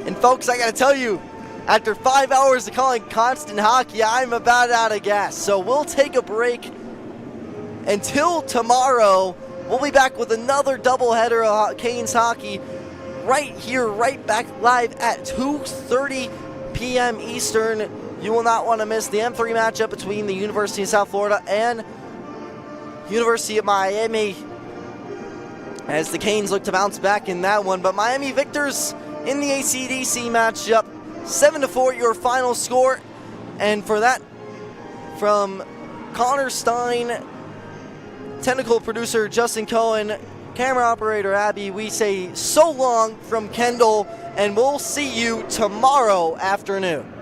And folks, I gotta tell you, after 5 hours of calling constant hockey, I'm about out of gas. So we'll take a break until tomorrow. We'll be back with another doubleheader of Canes hockey right here, right back live at 2:30 p.m. Eastern. You will not want to miss the M3 matchup between the University of South Florida and University of Miami as the Canes look to bounce back in that one. But Miami victors in the ACDC matchup. 7-4 your final score. And for that, from Connor Stein, technical producer Justin Cohen, camera operator Abby, we say so long from Kendall, and we'll see you tomorrow afternoon.